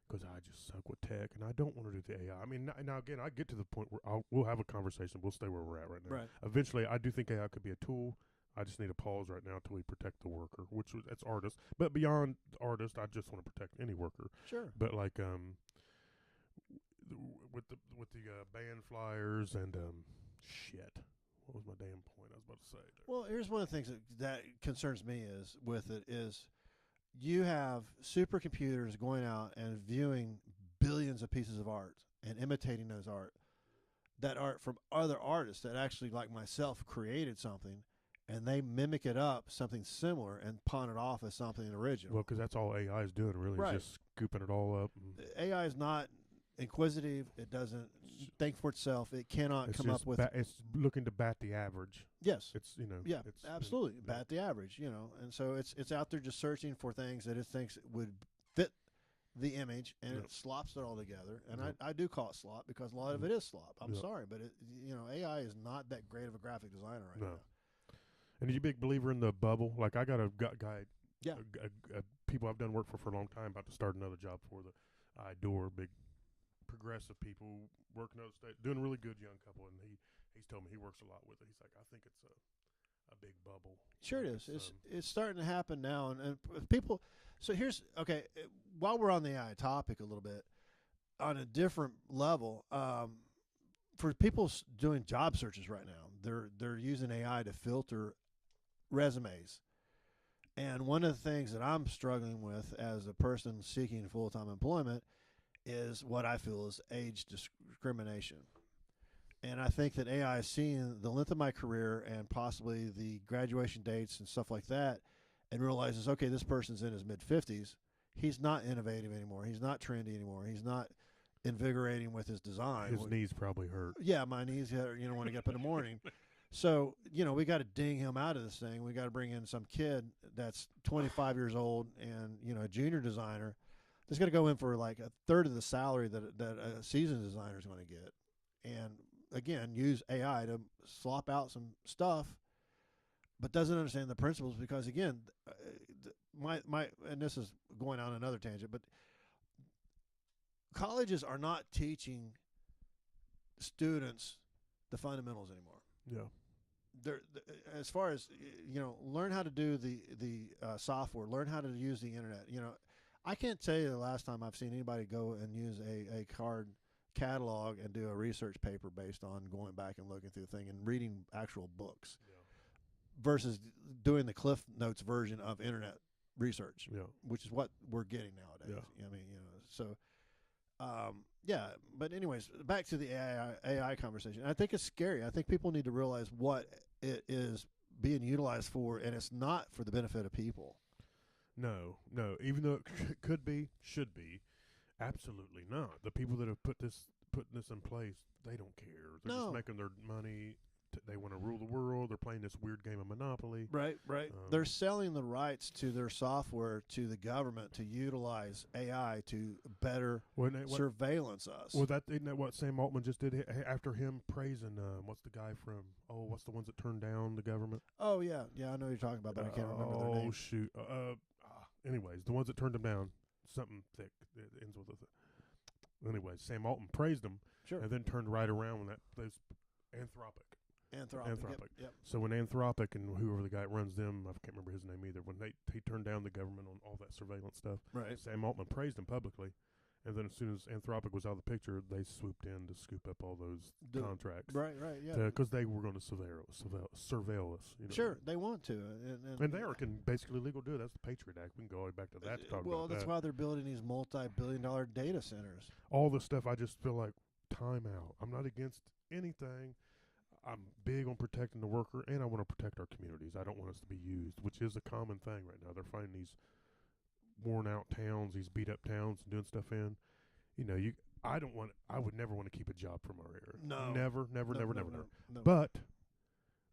because I just suck with tech, and I don't want to do the AI. I mean, now again, I get to the point where we'll have a conversation. We'll stay where we're at right now. Right. Eventually, I do think AI could be a tool. I just need to pause right now till we protect the worker, that's artist. But beyond the artist, I just want to protect any worker. Sure. But like with the band flyers and shit. What was my damn point I was about to say there? Well, here's one of the things that concerns me is you have supercomputers going out and viewing billions of pieces of art and imitating that art from other artists that actually, like myself, created something, and they mimic it up, something similar, and pawn it off as something original. Well, because that's all AI is doing, really, right. Is just scooping it all up. AI is not inquisitive. It doesn't think for itself. It cannot come up with. It's looking to bat the average. Yes. It's Yeah, it's, absolutely bat the average. And so it's out there just searching for things that it thinks would fit the image, and it slops it all together. And I do call it slop because a lot of it is slop. I'm sorry, but AI is not that great of a graphic designer right now. And are you a big believer in the bubble? Like, I got a guy, yeah, people I've done work for a long time, about to start another job for the iDoor, big progressive people working out of state, doing a really good young couple, and he's told me he works a lot with it. He's like, I think it's a big bubble. Sure, it is. It's starting to happen now, and people. So here's while we're on the AI topic a little bit, on a different level, for people doing job searches right now, they're using AI to filter resumes. And one of the things that I'm struggling with as a person seeking full-time employment is what I feel is age discrimination. And I think that AI is seeing the length of my career and possibly the graduation dates and stuff like that, and realizes, okay, this person's in his mid-50s. He's not innovative anymore. He's not trendy anymore. He's not invigorating with his design. His knees probably hurt. Yeah, my knees hurt, when I get up in the morning. So, we got to ding him out of this thing. We got to bring in some kid that's 25 years old and, a junior designer that's going to go in for like a third of the salary that a seasoned designer is going to get. And, again, use AI to slop out some stuff, but doesn't understand the principles because, again, and this is going on another tangent, but colleges are not teaching students the fundamentals anymore. Yeah. They're as far as learn how to do the software, learn how to use the internet. I can't tell you the last time I've seen anybody go and use a card catalog and do a research paper based on going back and looking through the thing and reading actual books versus doing the Cliff Notes version of internet research, Yeah. which is what we're getting nowadays. Yeah. I mean, so yeah. But anyways, back to the AI conversation. I think it's scary. I think people need to realize what it is being utilized for, and it's not for the benefit of people. No. Even though it could be, should be, absolutely not. The people that have putting this in place, they don't care. They're just making their money. They want to rule the world. They're playing this weird game of Monopoly. Right. They're selling the rights to their software to the government to utilize AI to better surveillance us. Well, isn't that what Sam Altman just did after him praising, what's the guy from, what's the ones that turned down the government? Oh, yeah. Yeah, I know what you're talking about, but I can't remember their name. Oh, shoot. Anyways, the ones that turned him down, something thick. It ends with a... Anyways, Sam Altman praised them. Sure. And then turned right around when those Anthropic. Yep. So when Anthropic and whoever the guy that runs them, I can't remember his name either, when he turned down the government on all that surveillance stuff, right. Sam Altman praised him publicly. And then as soon as Anthropic was out of the picture, they swooped in to scoop up all those contracts. Right, yeah. Because they were going to surveil us. Sure, they want to. And they can basically legal do it. That's the Patriot Act. We can go all the way back to that to talk about that. Well, that's why they're building these multi-billion-dollar data centers. All this stuff, I just feel like, time out. I'm not against anything. I'm big on protecting the worker, and I want to protect our communities. I don't want us to be used, which is a common thing right now. They're finding these worn-out towns, these beat-up towns, and doing stuff in. I would never want to keep a job from our area. No. Never. But,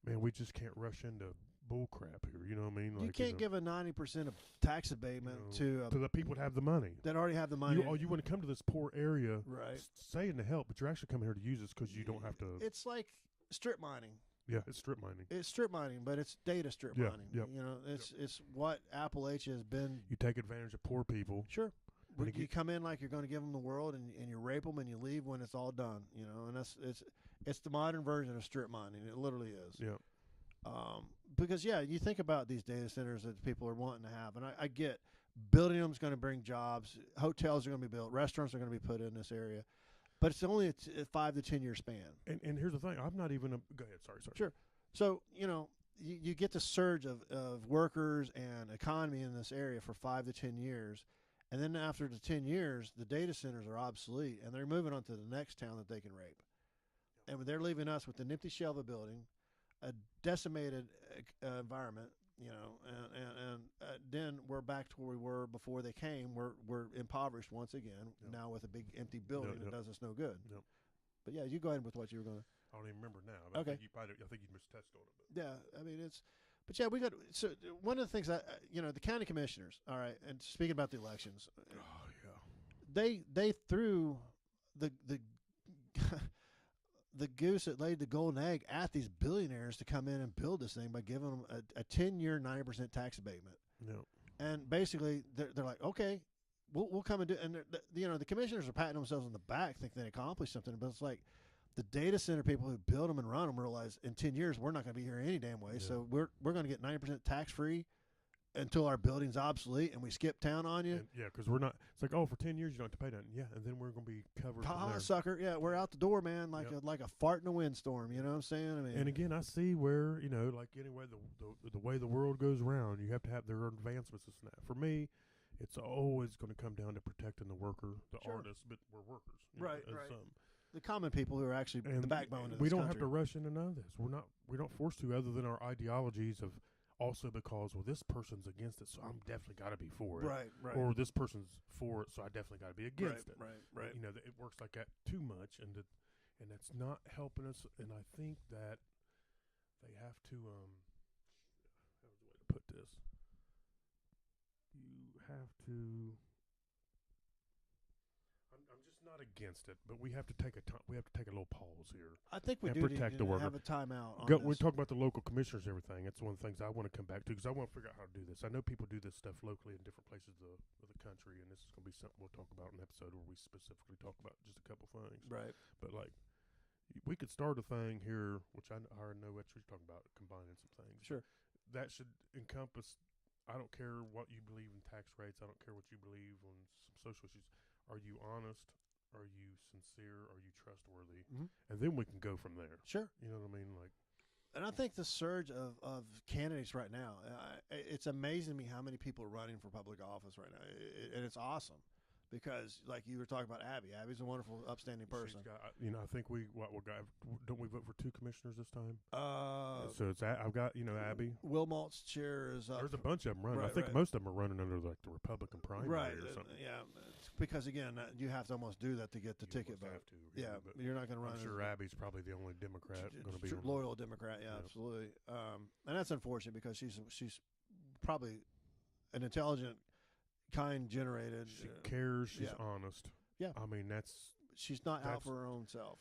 man, we just can't rush into bull crap here. You know what I mean? You can't give a 90% of tax abatement to the people that have the money. That already have the money. You want to come to this poor area, right? Saying to help, but you're actually coming here to use this because you don't have to. It's like strip mining. Yeah, it's strip mining. It's strip mining, but it's data strip mining. Yep. It's what Appalachia has been. You take advantage of poor people. Sure. You come in like you're going to give them the world, and you rape them, and you leave when it's all done. And it's the modern version of strip mining. It literally is. Yeah. Because you think about these data centers that people are wanting to have, and I get building them is going to bring jobs. Hotels are going to be built. Restaurants are going to be put in this area. But it's only a 5 to 10 year span. And here's the thing: I'm not even. Go ahead. Sorry. Sure. So you get the surge of workers and economy in this area for 5 to 10 years, and then after the 10 years, the data centers are obsolete, and they're moving on to the next town that they can rape, and they're leaving us with an empty shell of a building, a decimated environment. And then we're back to where we were before they came. We're impoverished once again now with a big empty building that does us no good. Yep. But you go ahead with what you were going to. I don't even remember now. But okay. I think you missed touched on it. But. Yeah, I mean but we got. So one of the things the county commissioners. All right, and speaking about the elections. Oh yeah. They threw the the goose that laid the golden egg at these billionaires to come in and build this thing by giving them a 10-year 90% tax abatement. Yeah. And basically they're like, okay, we'll come and do. And the commissioners are patting themselves on the back, thinking they accomplished something. But it's like the data center people who build them and run them realize in 10 years we're not going to be here any damn way. Yeah. So we're going to get 90% tax free until our building's obsolete and we skip town on you. Yeah, because we're not. It's like, for 10 years you don't have to pay nothing. Yeah, and then we're going to be covered. Sucker. Yeah, we're out the door, man, like a fart in a windstorm. You know what I'm saying? I mean, and again, I see where like anyway the way the world goes round, you have to have their advancements and that. For me, it's always going to come down to protecting the worker, the artist, but we're workers, right. The common people who are actually the backbone of this we don't country. have to rush into none of this. We're not forced to, other than our ideologies of. Also because, this person's against it, so I'm definitely got to be for it. Right. Or this person's for it, so I definitely got to be against it. Right. It works like that too much, and that's not helping us. And I think that they have to, how's the way to put this? You have to. I'm just not against it, but we have to take a little pause here. I think we do protect the worker. Have a timeout. We're talking about the local commissioners and everything. That's one of the things I want to come back to because I want to figure out how to do this. I know people do this stuff locally in different places of the country, and this is going to be something we'll talk about in an episode where we specifically talk about just a couple things. Right. But we could start a thing here, which I already know what you're talking about, combining some things. Sure. That should encompass. I don't care what you believe in tax rates. I don't care what you believe on some social issues. Are you honest? Are you sincere? Are you trustworthy? Mm-hmm. And then we can go from there. Sure. You know what I mean? And I think the surge of candidates right now, it's amazing to me how many people are running for public office right now, and it's awesome. Because, like you were talking about Abby. Abby's a wonderful, upstanding person. She's got, I think we don't we vote for 2 commissioners this time? So it's I've got Abby. Will Malt's chair is up. There's a bunch of them running. Right, I think right. most of them are running under like the Republican primary or something. Yeah, because again, you have to almost do that to get the ticket vote. Have to, really, yeah, but you're not going to run. I'm sure Abby's probably the only Democrat going to be loyal Democrat. Yeah, absolutely. And that's unfortunate because she's probably an intelligent, kind generated. She cares. She's honest. Yeah. I mean, she's not out for her own self.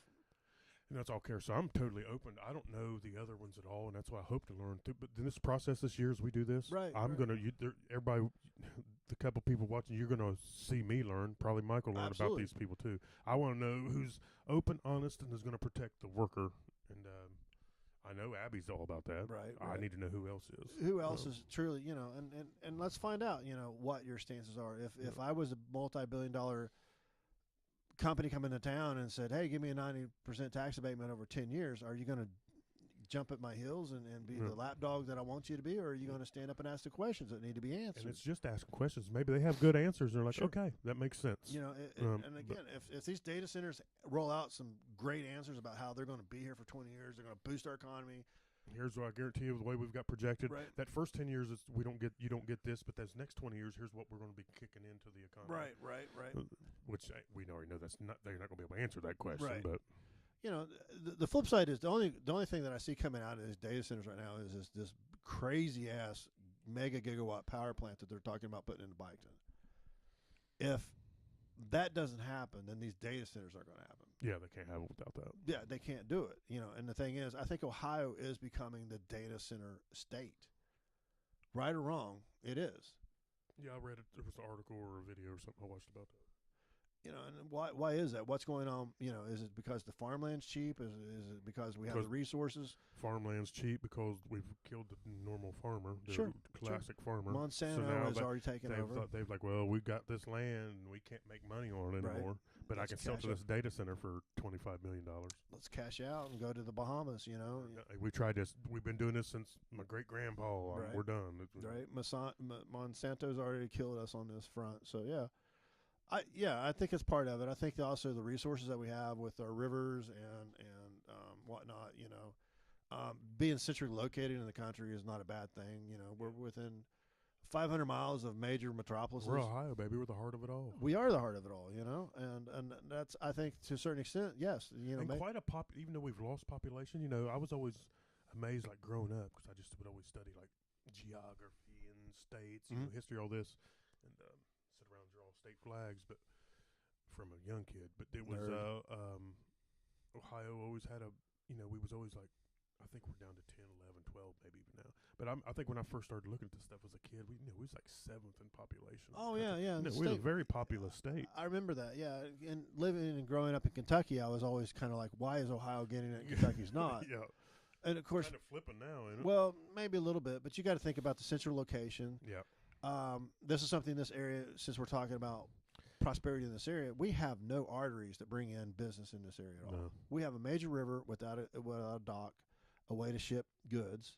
And that's all care. So I'm totally open. I don't know the other ones at all, and that's what I hope to learn too. But in this process this year, as we do this, I'm going to, everybody, the couple people watching, you're going to see me learn. Probably Michael learn about these people too. I want to know who's open, honest, and is going to protect the worker. And I know Abby's all about that. Right. I need to know who else is. Who else is truly, and let's find out, what your stances are. If I was a multi-billion-dollar company coming to town and said, hey, give me a 90% tax abatement over 10 years, are you going to jump at my heels and be the lapdog that I want you to be, or are you going to stand up and ask the questions that need to be answered? And it's just asking questions. Maybe they have good answers, and they're like, okay, that makes sense. And again, if these data centers roll out some great answers about how they're going to be here for 20 years, they're going to boost our economy. Here's what I guarantee you, the way we've got projected. Right. That first 10 years, you don't get this, but those next 20 years, here's what we're going to be kicking into the economy. Right. Which we already know they're not going to be able to answer that question. Right. But the flip side is the only thing that I see coming out of these data centers right now is this crazy ass mega gigawatt power plant that they're talking about putting into Byington. If that doesn't happen, then these data centers aren't going to happen. Yeah, they can't have it without that. Yeah, they can't do it. And the thing is, I think Ohio is becoming the data center state. Right or wrong, it is. Yeah, I read it. There was an article or a video or something I watched about that. And why is that? What's going on? Is it because the farmland's cheap? Is it because we have the resources? Farmland's cheap because we've killed the normal farmer, the classic farmer. Monsanto has already taken over. They've like, well, we've got this land and we can't make money on it anymore. But I can sell to this data center for $25 million. Let's cash out and go to the Bahamas. We tried this. We've been doing this since my great grandpa. Right. We're done. Right. Monsanto's already killed us on this front. So I think it's part of it. I think also the resources that we have with our rivers and whatnot. Being centrally located in the country is not a bad thing. We're within 500 miles of major metropolises. We're Ohio, baby. We're the heart of it all. We are the heart of it all. And that's, I think, to a certain extent, yes. And quite a even though we've lost population. I was always amazed, like growing up, because I just would always study like geography and states, history, all this, and sit around and draw state flags. But from a young kid, but it was Ohio always had we was always like, I think we're down to 10, 11, 12 maybe even now. But I think when I first started looking at this stuff as a kid, we was like 7th in population. Oh yeah. We're a very populous state. I remember that. Yeah, and living and growing up in Kentucky, I was always kind of like, why is Ohio getting it and Kentucky's not? Yeah. And of course, kind of flipping now, isn't it? Well, maybe a little bit, but you got to think about the central location. Yeah. This is something in this area, since we're talking about prosperity in this area, we have no arteries that bring in business in this area at all. No. We have a major river without a dock, a way to ship goods.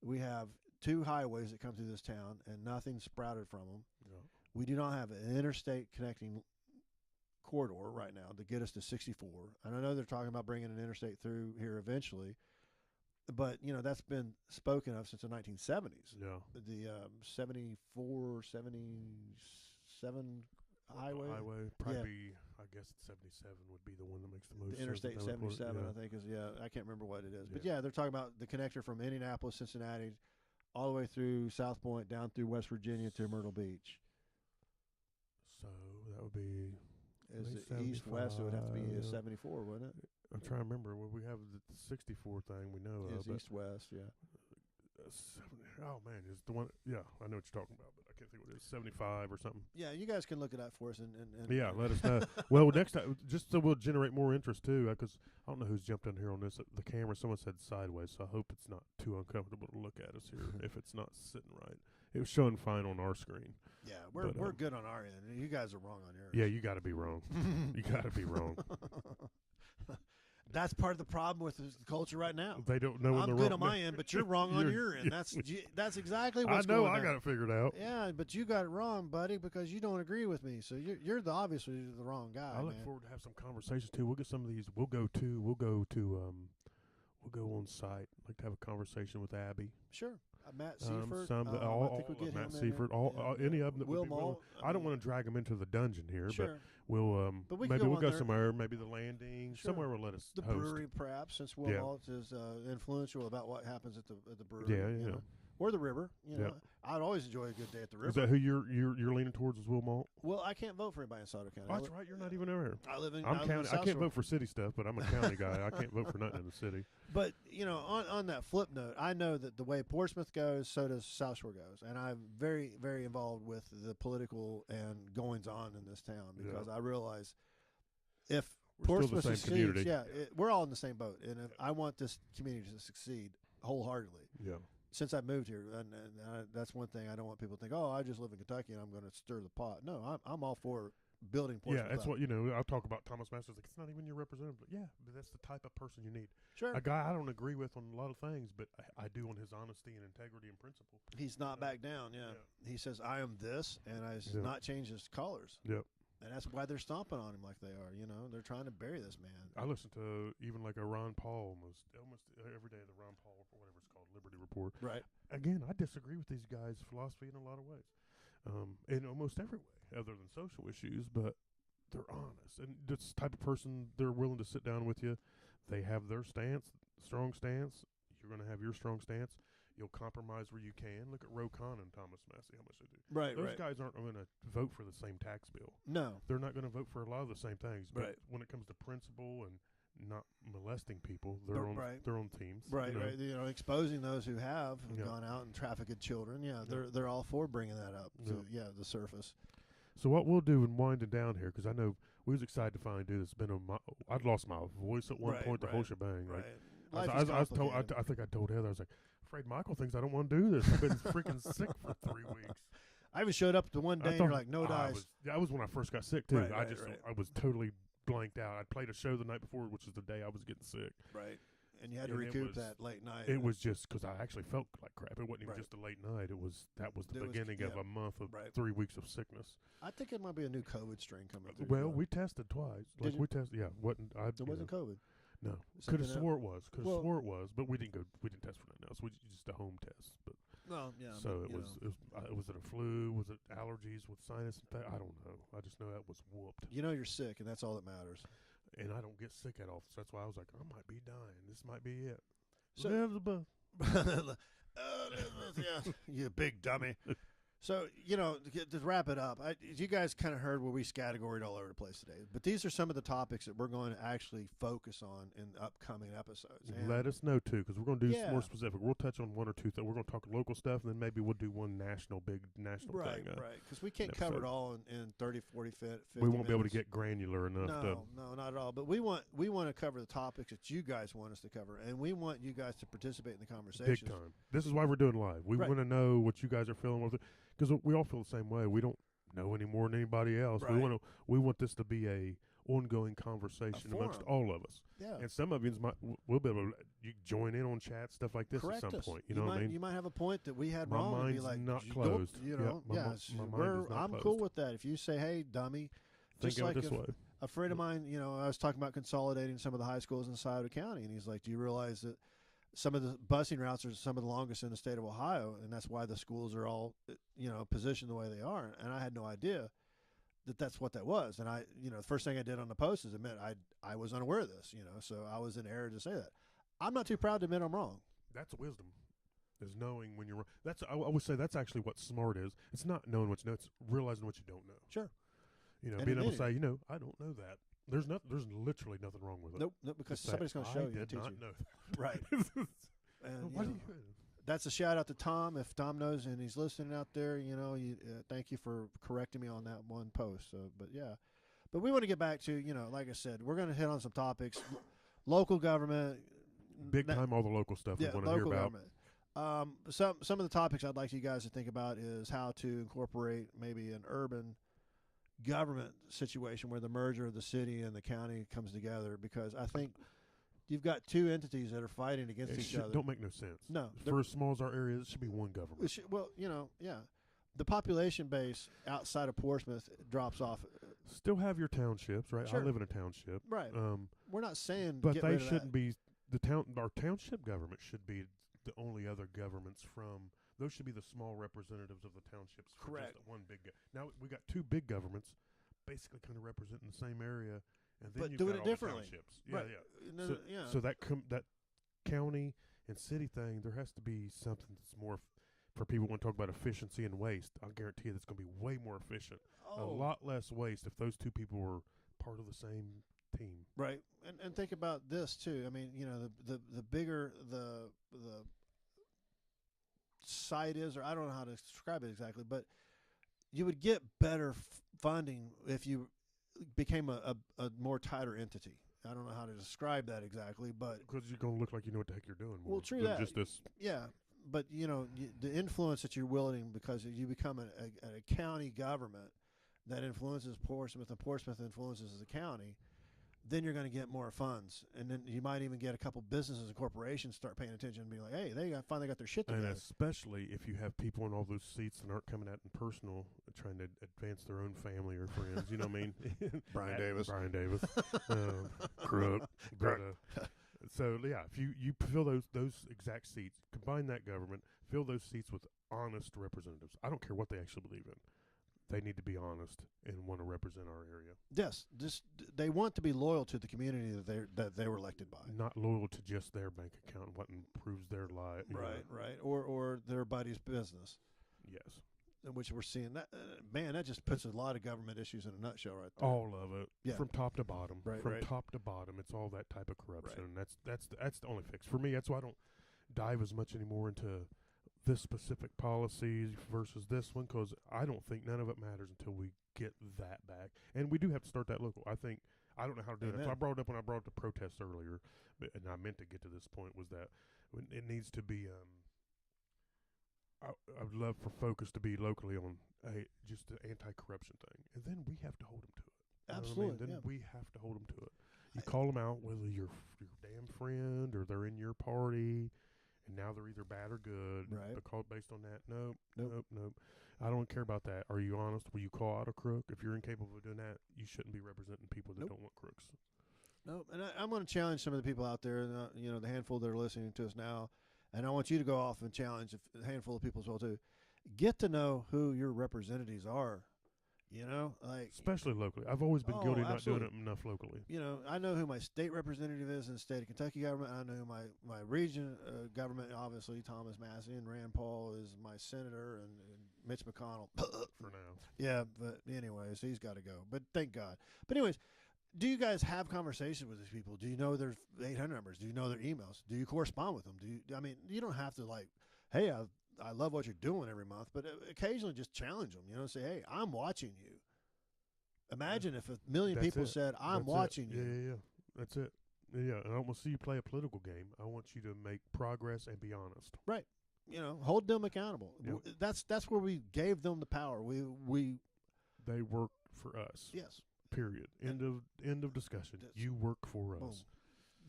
We have 2 highways that come through this town, and nothing sprouted from them. No. We do not have an interstate connecting corridor right now to get us to 64. And I know they're talking about bringing an interstate through here eventually, but that's been spoken of since the 1970s. Yeah. The 74, 77 highway. Probably, I guess 77 would be the one that makes the most sense. Interstate 77, I think, is, I can't remember what it is. But, they're talking about the connector from Indianapolis, Cincinnati, all the way through South Point, down through West Virginia to Myrtle Beach. So that would be... Is it east-west? It would have to be 74, wouldn't it? I'm trying to remember. Well, we have the 64 thing we know of. It's east-west, Oh, man. Is the one... Yeah, I know what you're talking about, but I can't think what it is. 75 or something. Yeah, you guys can look it up for us. And let us know. Well, next time, just so we'll generate more interest, too, because I don't know who's jumped in here on this. The camera, someone said sideways, so I hope it's not too uncomfortable to look at us here if it's not sitting right. It was showing fine on our screen. Yeah, we're good on our end. You guys are wrong on yours. Yeah, you got to be wrong. You got to be wrong. That's part of the problem with the culture right now. They don't know. I'm good on my end, but you're wrong on your end. That's exactly what's going on. I got it figured out. Yeah, but you got it wrong, buddy, because you don't agree with me. So you're obviously the wrong guy. I look forward to have some conversations too. We'll get some of these. We'll go on site. I'd like to have a conversation with Abby. Sure. Matt Seifert. I think we'll get Matt Seifert. Any of them that would be willing. I don't want to drag them into the dungeon here, sure. but maybe we'll go somewhere. Maybe the landing. Sure. Somewhere will let us the host. Brewery, perhaps, since Will Malt is influential about what happens at the brewery. Yeah, you know. Or the river. You know, I'd always enjoy a good day at the river. Is that who you're leaning towards? Is Will Malt? Well, I can't vote for anybody in Sauter County. Oh, that's right. You're not even over here. I live in. I'm county. I can't Shore. vote for city stuff, but I'm a county guy. I can't vote for nothing in the city. But on that flip note, I know that the way Portsmouth goes, so does South Shore goes, and I'm very, very involved with the political and goings on in this town because I realize if Portsmouth succeeds, we're all in the same boat, and if I want this community to succeed wholeheartedly. Yeah. Since I moved here, and that's one thing I don't want people to think. Oh, I just live in Kentucky and I'm going to stir the pot. No, I'm all for building Portsmouth. Yeah, that's what I'll talk about Thomas Masters. Like it's not even your representative, but but that's the type of person you need. Sure, a guy I don't agree with on a lot of things, but I do on his honesty and integrity and principle. He's not back down. Yeah, he says I am this, and I've not changed his colors. Yep. And that's why they're stomping on him like they are. They're trying to bury this man. I listen to even like a Ron Paul almost every day. The Ron Paul, whatever it's called, Liberty Report. Right. Again, I disagree with these guys' philosophy in a lot of ways, in almost every way, other than social issues. But they're honest, and this type of person, they're willing to sit down with you. They have their strong stance. You're going to have your strong stance. You'll compromise where you can. Look at Ro Khanna and Thomas Massey, how much they do. Right, Those guys aren't going to vote for the same tax bill. No. They're not going to vote for a lot of the same things. But right. when it comes to principle and not molesting people, they're on their own teams. Right, right. Exposing those who have gone out and trafficked children. Yeah, they're all for bringing that up to the surface. So what we'll do in winding down here, because I know we was excited to finally do this. I'd lost my voice at one point, the whole shebang. Right. Like, I think I told Heather, I was like, afraid Michael thinks I don't want to do this. I've been freaking sick for 3 weeks. I even showed up to one day and you're like, no dice. That was when I first got sick too. Right, I was totally blanked out. I played a show the night before, which is the day I was getting sick. Right. And you had to recoup that late night. It was just because I actually felt like crap. It wasn't even just a late night. That was the beginning of a month of 3 weeks of sickness. I think it might be a new COVID strain coming through. Well, we tested twice. We tested. Yeah, it wasn't COVID. No, could have swore it was. But we didn't test for nothing else. We just a home test. But so it was it a flu? Was it allergies with sinus? I don't know. I just know that was whooped. You're sick, and that's all that matters. And I don't get sick at all. So that's why I was like, I might be dying. This might be it. So, you big dummy. So, to wrap it up, you guys kind of heard where we categoried all over the place today. But these are some of the topics that we're going to actually focus on in upcoming episodes. And let us know, too, because we're going to do more specific. We'll touch on one or two things. We're going to talk local stuff, and then maybe we'll do one big national thing. Right, because we can't cover it all in 30, 40, 50 We won't minutes. be able to get granular enough. No, not at all. But we want to cover the topics that you guys want us to cover, and we want you guys to participate in the conversation. Big time. This is why we're doing live. We want to know what you guys are feeling with it. Because we all feel the same way. We don't know any more than anybody else. Right. We want this to be a ongoing conversation amongst all of us. Yeah. And some of you will be able to join in on chat, stuff like this Correct at some us. point. You know what I mean? You might have a point that we had my wrong. Mind's and be like, not closed. My mind is not I'm cool with that. If you say, hey, dummy. Think of it this way. A friend of mine, I was talking about consolidating some of the high schools in Scioto County, and he's like, do you realize that some of the busing routes are some of the longest in the state of Ohio, and that's why the schools are all, positioned the way they are. And I had no idea that that's what that was. And the first thing I did on the post is admit I was unaware of this, so I was in error to say that. I'm not too proud to admit I'm wrong. That's wisdom, is knowing when you're wrong. I would say that's actually what smart is. It's not knowing what you know, it's realizing what you don't know. Sure. Being able to say, I don't know that. There's literally nothing wrong with it. Nope, because somebody's going to show you and teach you. I did not know that. Right. And what that's a shout out to Tom. If Tom knows and he's listening out there, thank you for correcting me on that one post. So, but we want to get back to, like I said, we're going to hit on some topics, local government, big time, all the local stuff we want to hear about. Government. Some of the topics I'd like you guys to think about is how to incorporate maybe an urban government situation where the merger of the city and the county comes together, because I think you've got two entities that are fighting against each other. Don't make no sense. No, for as small as our area, it should be one government. Well, yeah. The population base outside of Portsmouth drops off. Still have your townships, right? Sure. I live in a township, right? We're not saying, but get they rid of shouldn't that. be Our township government should be the only other governments from. Those should be the small representatives of the townships. Correct. Just one big. Now we got two big governments, basically kind of representing the same area, and then But you've doing got it all differently. the townships. Right. Yeah. So that county and city thing, there has to be something that's more for people who want to talk about efficiency and waste. I'll guarantee you that's going to be way more efficient. A lot less waste if those two people were part of the same team. Right. And think about this too. I mean, the bigger the site is, or I don't know how to describe it exactly, but you would get better funding if you became a more tighter entity. I don't know how to describe that exactly, but because you're going to look like you know what the heck you're doing. Well, true that. Just this. Yeah, but the influence that you're wielding, because you become a county government that influences Portsmouth, and Portsmouth influences the county, then you're going to get more funds, and then you might even get a couple businesses and corporations start paying attention and be like, hey, they finally got their shit together. And especially if you have people in all those seats and aren't coming out in personal, trying to advance their own family or friends. You know what I mean? Brian Davis, crook. So yeah, if you fill those exact seats, combine that government, fill those seats with honest representatives. I don't care what they actually believe in. They need to be honest and want to represent our area. Yes, they want to be loyal to the community that they were elected by. Not loyal to just their bank account and what improves their life. Right. Or their buddy's business. Yes. In which we're seeing that. Man, that just puts a lot of government issues in a nutshell right there. All of it. Yeah. From top to bottom. Right. Top to bottom, it's all that type of corruption. Right. And that's the only fix. For me, that's why I don't dive as much anymore into this specific policies versus this one, because I don't think none of it matters until we get that back. And we do have to start that local. I don't know how to do it. So I brought it up when I brought up the protests earlier, and I meant to get to this point, was that it needs to be I would love for focus to be locally on just the anti-corruption thing, and then we have to hold them to it. Absolutely. Then we have to hold them to it. You call them out, whether you're your damn friend or they're in your party, and now they're either bad or good. Right. Because based on that, nope. I don't care about that. Are you honest? Will you call out a crook? If you're incapable of doing that, you shouldn't be representing people that don't want crooks. No, and I'm going to challenge some of the people out there, the handful that are listening to us now, and I want you to go off and challenge a handful of people as well too. Get to know who your representatives are. Especially locally. I've always been guilty of not absolutely. doing it enough locally. I know who my state representative is in the state of Kentucky government. I know who my region government, obviously, Thomas Massey, and Rand Paul is my senator, and Mitch McConnell. For now. Yeah, but anyways, he's got to go. But thank God. But anyways, do you guys have conversations with these people? Do you know their 800 numbers? Do you know their emails? Do you correspond with them? You don't have to hey, I love what you're doing every month, but occasionally just challenge them, say, hey, I'm watching you. Imagine if 1 million people said, I'm watching you. Yeah. That's it. Yeah, and I don't want to see you play a political game. I want you to make progress and be honest. Right. Hold them accountable. Yep. That's where we gave them the power. They work for us. Yes. Period. End of discussion. You work for us.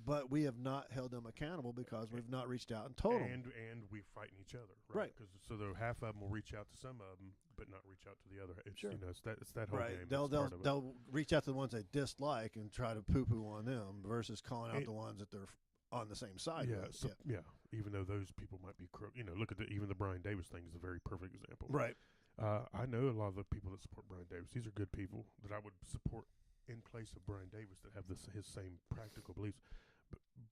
But we have not held them accountable because we've not reached out and told them. And we're fighting each other, right? So half of them will reach out to some of them, but not reach out to the other. It's, sure. It's that whole game. They'll reach out to the ones they dislike and try to poo-poo on them versus calling out the ones that they're on the same side. Yeah. Even though those people might be crook. Look at even the Brian Davis thing is a very perfect example. Right. I know a lot of the people that support Brian Davis. These are good people that I would support in place of Brian Davis that have his same practical beliefs.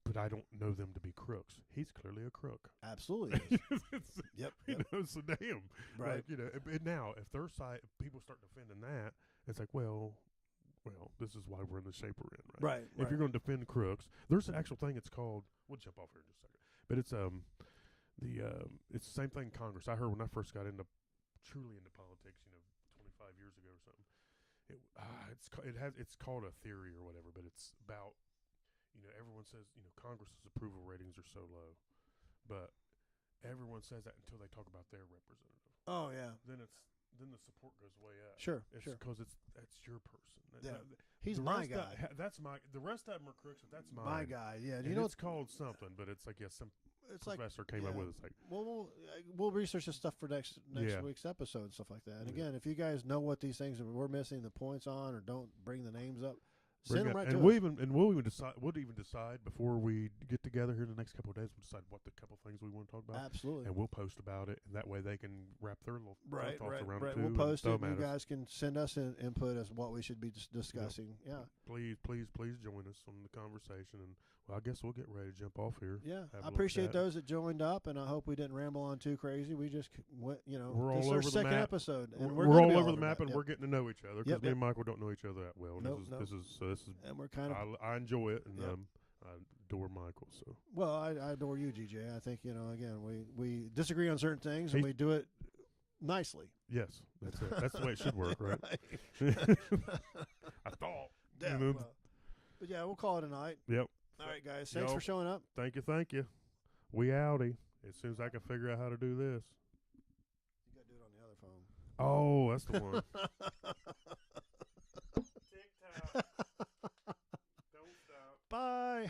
But I don't know them to be crooks. He's clearly a crook. Absolutely. Yep. So damn. Right. And now if their side, if people start defending that, it's like, well, this is why we're in the shape we're in, right? If you're going to defend crooks, there's an actual thing. It's called. We'll jump off here in just a second. But it's it's the same thing in Congress. I heard when I first got truly into politics, 25 years ago or something. It's called a theory or whatever, but it's about. Everyone says, Congress's approval ratings are so low, but everyone says that until they talk about their representative. Oh yeah. Then it's then the support goes way up. Sure, it's sure. because that's your person. Yeah. He's my guy. That's my. The rest of them are crooks, but that's mine. My guy. Yeah. And you know it's called something, but it's like some it's professor came up with it. It's like, we'll research this stuff for next Yeah. week's episode and stuff like that. And Yeah. again, if you guys know what these things are, we're missing the points on, or don't bring the names up, bring send them up- right and to we'll us. even and we'll even decide. We'll even decide before we get together here in the next couple of days. We'll decide what the couple things we want to talk about, Absolutely. and we'll post about it. And that way they can wrap their little Right, thoughts around right. it too. We'll and post it. throw And 'em you at us. guys can send us input as what we should be discussing. Yeah. Please join us on the conversation. And well, I guess we'll get ready to jump off here. Yeah. Have a I little appreciate chat. those that joined up, and I hope we didn't ramble on too crazy. We just went, We're this is all our over the second map. episode, and We're gonna all be over the map, and Yep. we're getting to know each other because Yep, me yep. and Michael don't know each other that well. And Nope, this is and we're kind of I enjoy it, and Yep. I adore Michael. So well. I adore you, GJ. I think again we disagree on certain things, and He's- we do it nicely. yes, that's it. That's the way it should work, right? I thought. Yeah, You know, well, but yeah, we'll call it a night. Yep. All right, guys. Thanks Y'all- for showing up. Thank you. We outie. As soon as I can figure out how to do this. You got to do it on the other phone. Oh, that's the one. TikTok. Don't stop. Bye.